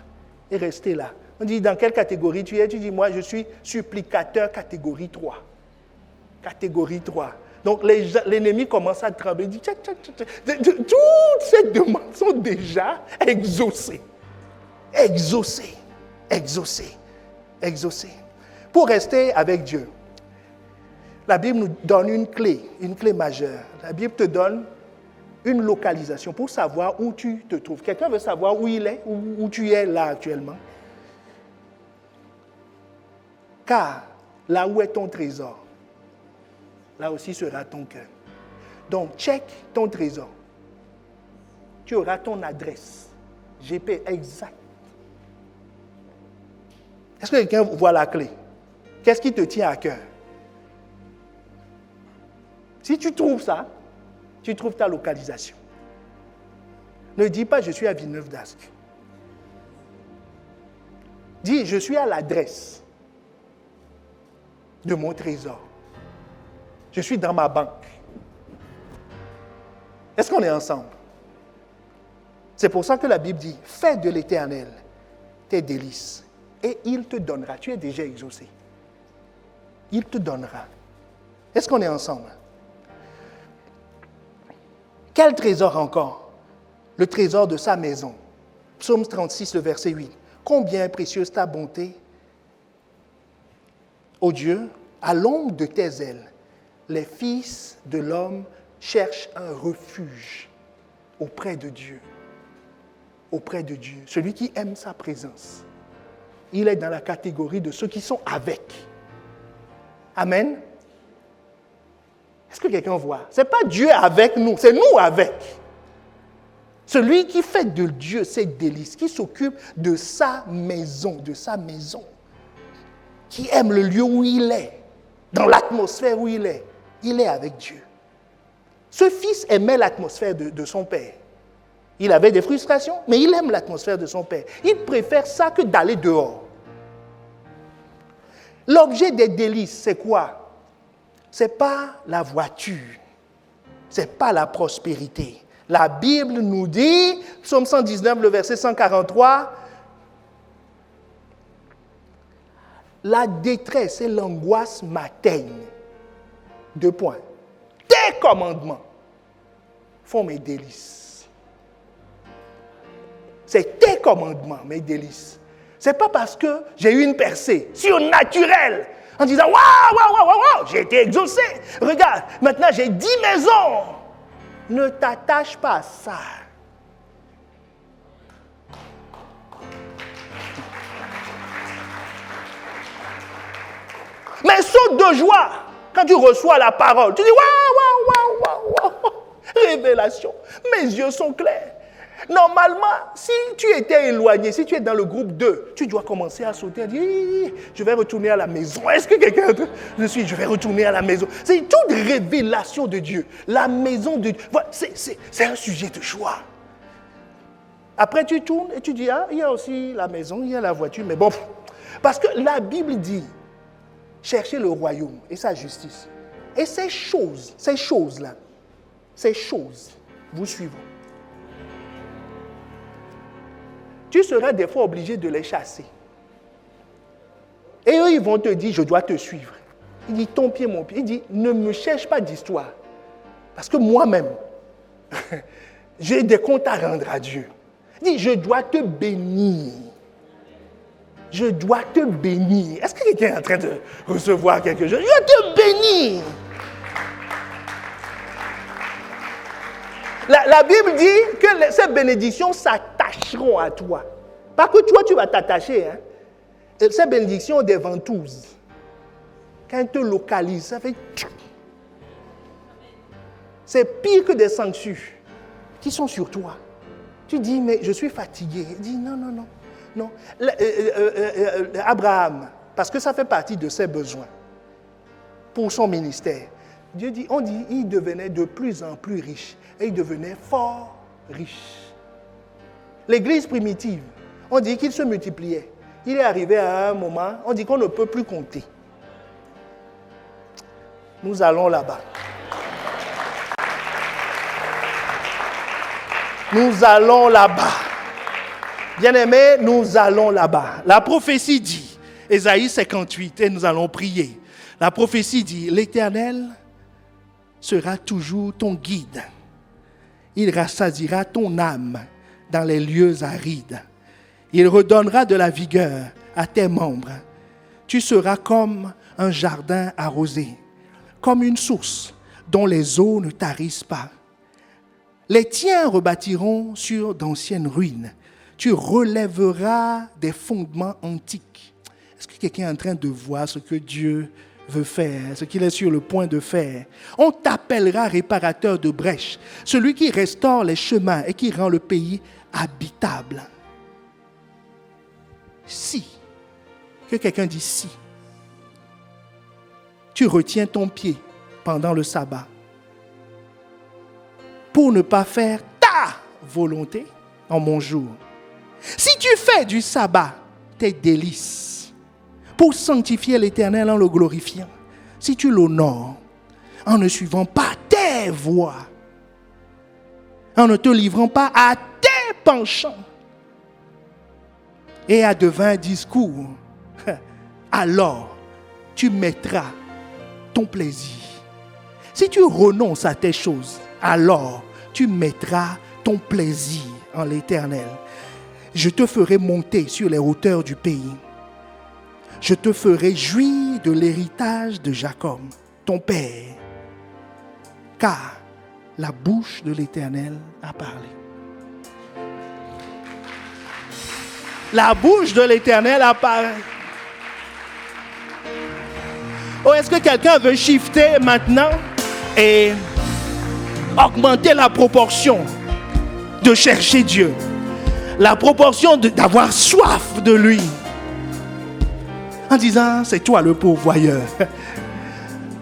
et rester là. On dit, dans quelle catégorie tu es? Tu dis, moi, je suis supplicateur catégorie 3. Catégorie 3. Donc, l'ennemi commence à trembler. Il dit, toutes ces demandes sont déjà exaucées. Exaucées. Exaucé. Exaucé. Pour rester avec Dieu, la Bible nous donne une clé majeure. La Bible te donne une localisation pour savoir où tu te trouves. Quelqu'un veut savoir où il est, où tu es là actuellement? Car là où est ton trésor, là aussi sera ton cœur. Donc, check ton trésor. Tu auras ton adresse. GP exact. Est-ce que quelqu'un voit la clé? Qu'est-ce qui te tient à cœur? Si tu trouves ça, tu trouves ta localisation. Ne dis pas je suis à Villeneuve d'Ascq. Dis je suis à l'adresse de mon trésor. Je suis dans ma banque. Est-ce qu'on est ensemble? C'est pour ça que la Bible dit, fais de l'Éternel tes délices et il te donnera. Tu es déjà exaucé. Il te donnera. Est-ce qu'on est ensemble? Quel trésor encore? Le trésor de sa maison. Psaume 36, le verset 8. Combien est précieuse ta bonté, ô Dieu, à l'ombre de tes ailes, les fils de l'homme cherchent un refuge auprès de Dieu. Auprès de Dieu. Celui qui aime sa présence. Il est dans la catégorie de ceux qui sont avec. Amen. Est-ce que quelqu'un voit? Ce n'est pas Dieu avec nous, c'est nous avec. Celui qui fait de Dieu ses délices, qui s'occupe de sa maison, qui aime le lieu où il est, dans l'atmosphère où il est avec Dieu. Ce fils aimait l'atmosphère de son père. Il avait des frustrations, mais il aime l'atmosphère de son père. Il préfère ça que d'aller dehors. L'objet des délices, c'est quoi? Ce n'est pas la voiture. Ce n'est pas la prospérité. La Bible nous dit, Psaume 119, le verset 143, la détresse et l'angoisse m'atteignent. 2 points. Tes commandements font mes délices. C'est tes commandements, mes délices. Ce n'est pas parce que j'ai eu une percée surnaturelle en disant « Waouh, j'ai été exaucé. Regarde, maintenant j'ai 10 maisons. » Ne t'attache pas à ça. Mais saute de joie quand tu reçois la parole. Tu dis waouh. Révélation. Mes yeux sont clairs. Normalement, si tu étais éloigné, si tu es dans le groupe 2, tu dois commencer à sauter, à dire je vais retourner à la maison. Est-ce que quelqu'un je vais retourner à la maison. C'est toute révélation de Dieu. La maison de Dieu. Voilà, c'est un sujet de choix. Après, tu tournes et tu dis il y a aussi la maison, il y a la voiture, mais bon. Parce que la Bible dit cherchez le royaume et sa justice. Et ces choses-là, vous suivront. Tu seras des fois obligé de les chasser. Et eux, ils vont te dire, je dois te suivre. Il dit, ton pied, mon pied. Il dit, ne me cherche pas d'histoire. Parce que moi-même, j'ai des comptes à rendre à Dieu. Il dit, je dois te bénir. Je dois te bénir. Est-ce que quelqu'un est en train de recevoir quelque chose? Je dois te bénir. La Bible dit que ces bénédictions s'attacheront à toi. Pas que toi, tu vas t'attacher. Ces bénédictions ont des ventouses. Quand elles te localisent, ça fait... C'est pire que des sangsues qui sont sur toi. Tu dis, mais je suis fatigué. Il dit, non. Abraham, parce que ça fait partie de ses besoins pour son ministère. On dit, il devenait de plus en plus riche. Et il devenait fort riche. L'église primitive, on dit qu'il se multipliait. Il est arrivé à un moment, on dit qu'on ne peut plus compter. Nous allons là-bas. Nous allons là-bas. Bien-aimés, nous allons là-bas. La prophétie dit, Ésaïe 58, et nous allons prier. La prophétie dit, l'Éternel sera toujours ton guide. Il rassasiera ton âme dans les lieux arides. Il redonnera de la vigueur à tes membres. Tu seras comme un jardin arrosé, comme une source dont les eaux ne tarissent pas. Les tiens rebâtiront sur d'anciennes ruines. Tu relèveras des fondements antiques. Est-ce que quelqu'un est en train de voir ce que Dieu veut faire, ce qu'il est sur le point de faire? On t'appellera réparateur de brèches, celui qui restaure les chemins et qui rend le pays habitable. Si, que quelqu'un dise si, tu retiens ton pied pendant le sabbat pour ne pas faire ta volonté en mon jour. Si tu fais du sabbat tes délices pour sanctifier l'Éternel en le glorifiant, si tu l'honores en ne suivant pas tes voies, en ne te livrant pas à tes penchants et à de vains discours, alors tu mettras ton plaisir. Si tu renonces à tes choses, alors tu mettras ton plaisir en l'Éternel. Je te ferai monter sur les hauteurs du pays. Je te ferai jouir de l'héritage de Jacob, ton père, car la bouche de l'Éternel a parlé. La bouche de l'Éternel a parlé. Oh, est-ce que quelqu'un veut shifter maintenant et augmenter la proportion de chercher Dieu, la proportion d'avoir soif de lui, en disant, c'est toi le pourvoyeur,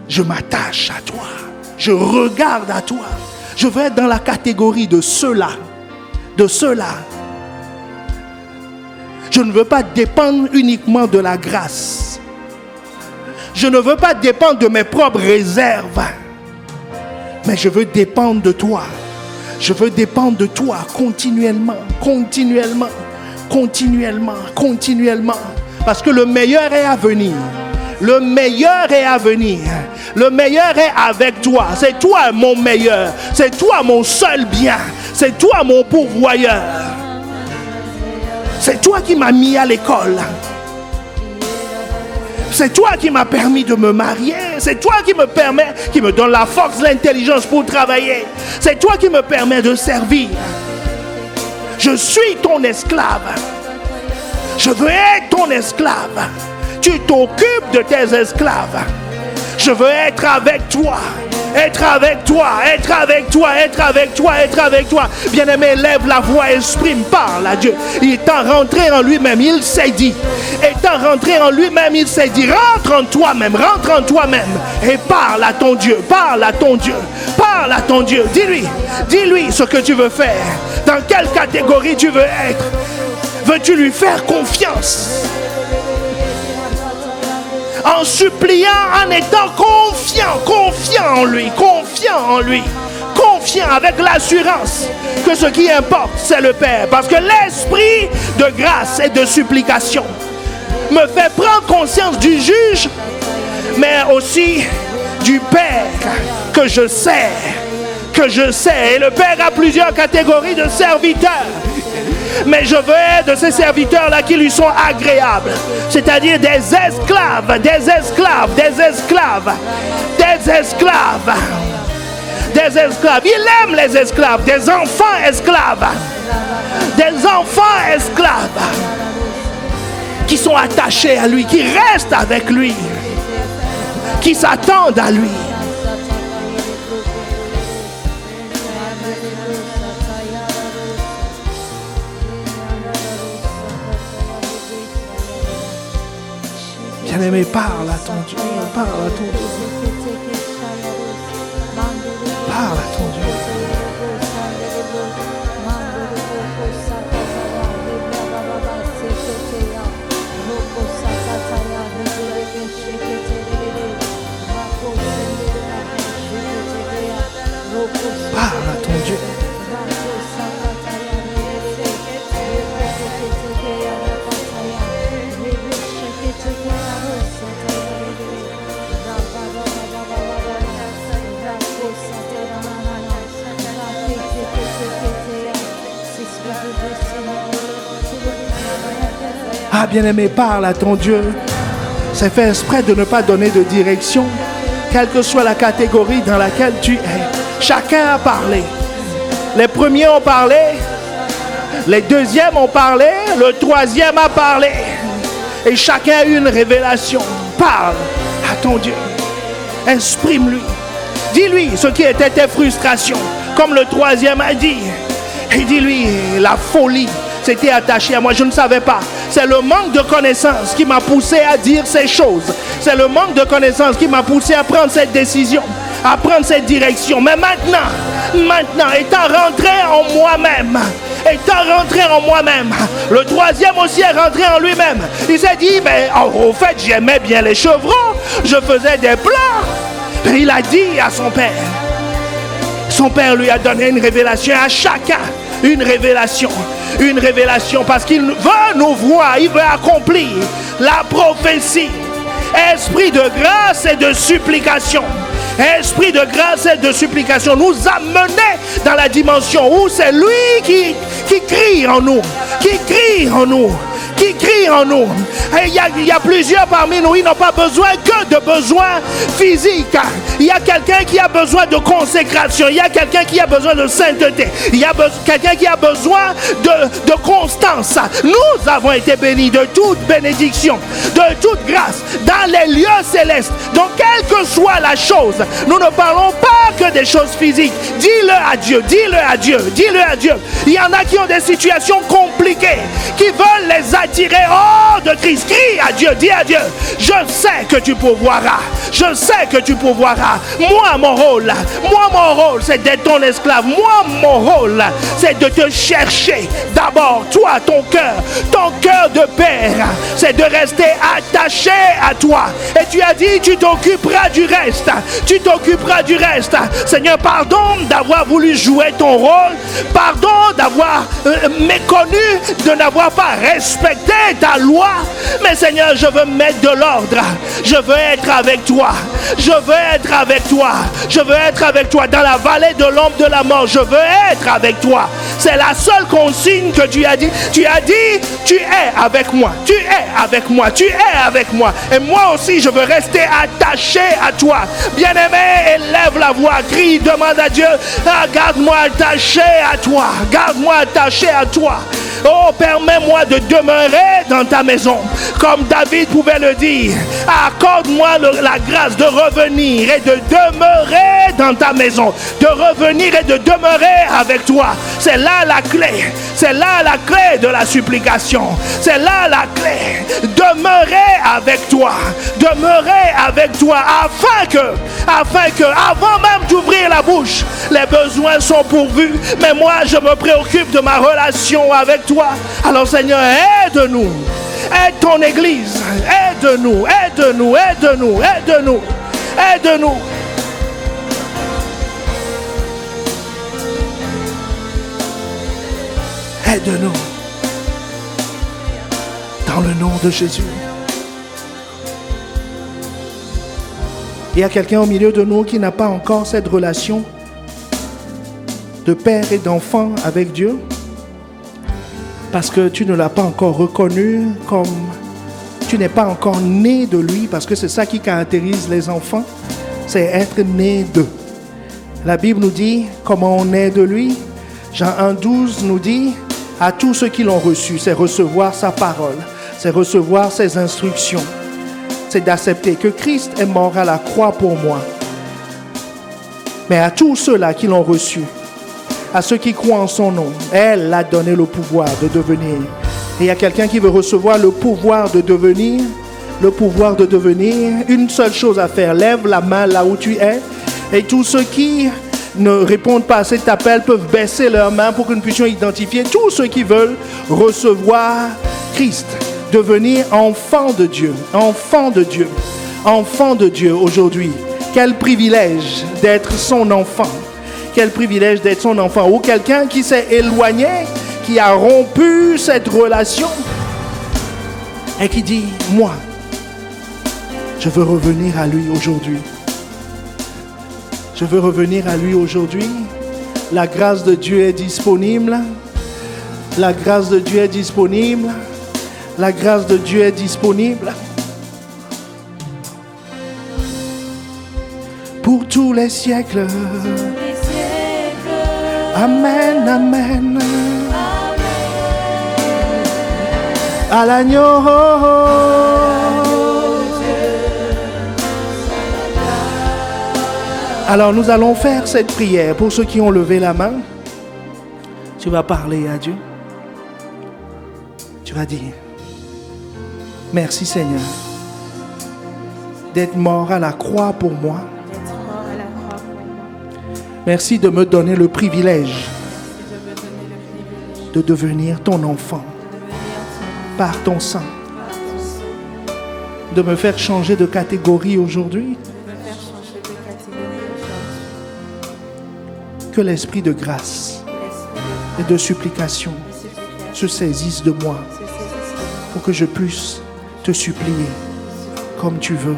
je m'attache à toi, je regarde à toi, je veux être dans la catégorie de ceux-là, je ne veux pas dépendre uniquement de la grâce, je ne veux pas dépendre de mes propres réserves, mais je veux dépendre de toi. Je veux dépendre de toi continuellement. Parce que le meilleur est à venir. Le meilleur est à venir. Le meilleur est avec toi. C'est toi mon meilleur. C'est toi mon seul bien. C'est toi mon pourvoyeur. C'est toi qui m'as mis à l'école. C'est toi qui m'as permis de me marier. C'est toi qui me donne la force, l'intelligence pour travailler. C'est toi qui me permet de servir. Je suis ton esclave. Je veux être ton esclave. Tu t'occupes de tes esclaves. Je veux être avec toi. Être avec toi. Bien-aimé, lève la voix, exprime, parle à Dieu. Il est rentré en lui-même, il s'est dit. Étant rentré en lui-même, il s'est dit, rentre en toi-même et parle à ton Dieu. Dis-lui ce que tu veux faire. Dans quelle catégorie tu veux être. Veux-tu lui faire confiance? En suppliant, en étant confiant en lui, confiant avec l'assurance que ce qui importe, c'est le Père. Parce que l'esprit de grâce et de supplication me fait prendre conscience du juge, mais aussi du Père que je sais. Et le Père a plusieurs catégories de serviteurs. Mais je veux être de ces serviteurs-là qui lui sont agréables. C'est-à-dire des esclaves. Il aime les esclaves. Des enfants esclaves. Qui sont attachés à lui, qui restent avec lui, qui s'attendent à lui. Bien-aimé, parle à ton Dieu. Ah, bien-aimé, parle à ton Dieu. C'est fait exprès de ne pas donner de direction, quelle que soit la catégorie dans laquelle tu es. Chacun a parlé. Les premiers ont parlé, les deuxièmes ont parlé, le troisième a parlé. Et chacun a eu une révélation. Parle à ton Dieu. Exprime-lui. Dis-lui ce qui était tes frustrations, comme le troisième a dit. Et dis-lui, la folie s'était attachée à moi, je ne savais pas. C'est le manque de connaissance qui m'a poussé à dire ces choses. C'est le manque de connaissance qui m'a poussé à prendre cette décision, à prendre cette direction. Mais maintenant, étant rentré en moi-même, le troisième aussi est rentré en lui-même. Il s'est dit, mais au fait, j'aimais bien les chevrons, je faisais des plats. Et il a dit à son père. Son père lui a donné une révélation à chacun. Une révélation parce qu'il veut nous voir, il veut accomplir la prophétie. Esprit de grâce et de supplication. Esprit de grâce et de supplication nous amener dans la dimension où c'est lui qui crie en nous, qui crie en nous. Et il y a plusieurs parmi nous, ils n'ont pas besoin que de besoins physiques. Il y a quelqu'un qui a besoin de consécration. Il y a quelqu'un qui a besoin de sainteté. Il y a quelqu'un qui a besoin de constance. Nous avons été bénis de toute bénédiction, de toute grâce dans les lieux célestes. Donc, quelle que soit la chose, nous ne parlons pas que des choses physiques. Dis-le à Dieu, dis-le à Dieu, dis-le à Dieu. Il y en a qui ont des situations compliquées, qui veulent les attirer hors de Christ. Crie à Dieu, dis à Dieu, je sais que tu pourvoiras. Je sais que tu pourvoiras. Moi, mon rôle, c'est d'être ton esclave. Moi, mon rôle, c'est de te chercher. D'abord, toi, ton cœur de père, c'est de rester attaché à toi. Et tu as dit, tu t'occuperas du reste. Tu t'occuperas du reste. Seigneur, pardon d'avoir voulu jouer ton rôle. Pardon d'avoir méconnu, de n'avoir pas respecté ta loi. Mais Seigneur, je veux mettre de l'ordre. Je veux être avec toi. Je veux être avec toi. Je veux être avec toi dans la vallée de l'ombre de la mort. Je veux être avec toi. C'est la seule consigne que tu as dit. Tu as dit, tu es avec moi. Tu es avec moi. Tu es avec moi. Et moi aussi, je veux rester attaché à toi. Bien-aimé, élève la voix, crie, demande à Dieu, garde-moi attaché à toi. Garde-moi attaché à toi. Oh, permets-moi de demeurer dans ta maison. Comme David pouvait le dire, accorde-moi la grâce de revenir et de demeurer dans ta maison. De revenir et de demeurer avec toi. C'est là la clé. C'est là la clé de la supplication. C'est là la clé. Demeurer avec toi. Demeurer avec toi afin que, avant même d'ouvrir la bouche, les besoins sont pourvus. Mais moi, je me préoccupe de ma relation avec toi. Alors Seigneur, aide-nous. Aide ton Église. Aide-nous, aide-nous, aide-nous, aide-nous, aide-nous. Aide-nous. Dans le nom de Jésus. Il y a quelqu'un au milieu de nous qui n'a pas encore cette relation de père et d'enfant avec Dieu. Parce que tu ne l'as pas encore reconnu comme... Tu n'es pas encore né de lui, parce que c'est ça qui caractérise les enfants. C'est être né d'eux. La Bible nous dit comment on est de lui. Jean 1,12 nous dit à tous ceux qui l'ont reçu, c'est recevoir sa parole, c'est recevoir ses instructions. C'est d'accepter que Christ est mort à la croix pour moi. Mais à tous ceux-là qui l'ont reçu, à ceux qui croient en son nom, elle a donné le pouvoir de devenir. Et il y a quelqu'un qui veut recevoir le pouvoir de devenir. Le pouvoir de devenir. Une seule chose à faire. Lève la main là où tu es. Et tous ceux qui ne répondent pas à cet appel peuvent baisser leurs mains pour que nous puissions identifier tous ceux qui veulent recevoir Christ. Devenir enfant de Dieu. Enfant de Dieu. Enfant de Dieu aujourd'hui. Quel privilège d'être son enfant. Quel privilège d'être son enfant. Ou quelqu'un qui s'est éloigné, qui a rompu cette relation et qui dit, moi, je veux revenir à lui aujourd'hui. Je veux revenir à lui aujourd'hui. La grâce de Dieu est disponible. La grâce de Dieu est disponible. La grâce de Dieu est disponible pour tous les siècles. Amen, amen. À l'agneau. Alors nous allons faire cette prière. Pour ceux qui ont levé la main, tu vas parler à Dieu. Tu vas dire: merci Seigneur d'être mort à la croix pour moi. Merci de me donner le privilège de devenir ton enfant par ton sang. De me faire changer de catégorie aujourd'hui. Que l'esprit de grâce et de supplication se saisisse de moi pour que je puisse te supplier comme tu veux.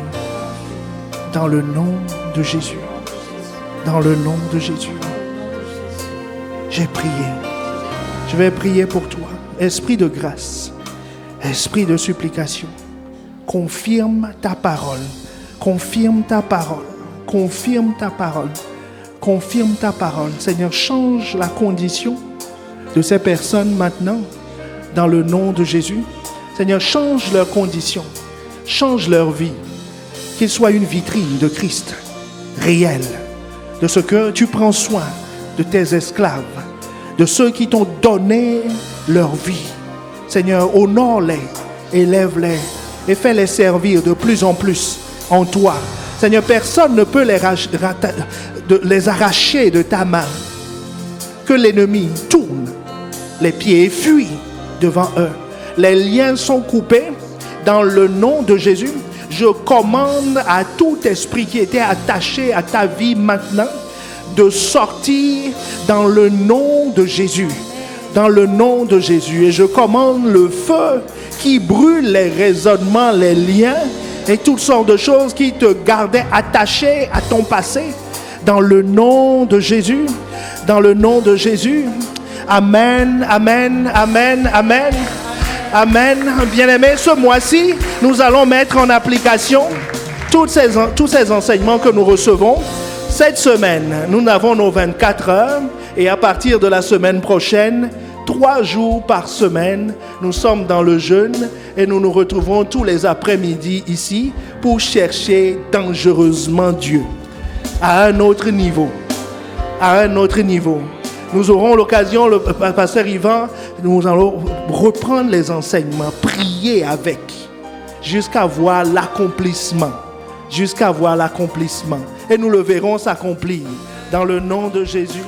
Dans le nom de Jésus. Dans le nom de Jésus. J'ai prié. Je vais prier pour toi. Esprit de grâce, esprit de supplication, confirme ta parole. Confirme ta parole. Confirme ta parole. Confirme ta parole. Seigneur, change la condition de ces personnes maintenant, dans le nom de Jésus. Seigneur, change leur condition, change leur vie, qu'ils soient une vitrine de Christ réelle, de ce que tu prends soin de tes esclaves, de ceux qui t'ont donné leur vie. Seigneur, honore-les, élève-les et fais-les servir de plus en plus en toi. Seigneur, personne ne peut les arracher de ta main. Que l'ennemi tourne les pieds et fuit devant eux. Les liens sont coupés dans le nom de Jésus. Je commande à tout esprit qui était attaché à ta vie maintenant de sortir dans le nom de Jésus. Dans le nom de Jésus. Et je commande le feu qui brûle les raisonnements, les liens et toutes sortes de choses qui te gardaient attaché à ton passé. Dans le nom de Jésus. Dans le nom de Jésus. Amen, amen, amen, amen. Amen. Bien-aimés, ce mois-ci, nous allons mettre en application tous ces enseignements que nous recevons. Cette semaine, nous avons nos 24 heures et à partir de la semaine prochaine, 3 jours par semaine, nous sommes dans le jeûne et nous nous retrouvons tous les après-midi ici pour chercher dangereusement Dieu à un autre niveau. À un autre niveau. Nous aurons l'occasion, le pasteur Yvan, nous allons reprendre les enseignements, prier avec, jusqu'à voir l'accomplissement. Jusqu'à voir l'accomplissement. Et nous le verrons s'accomplir dans le nom de Jésus.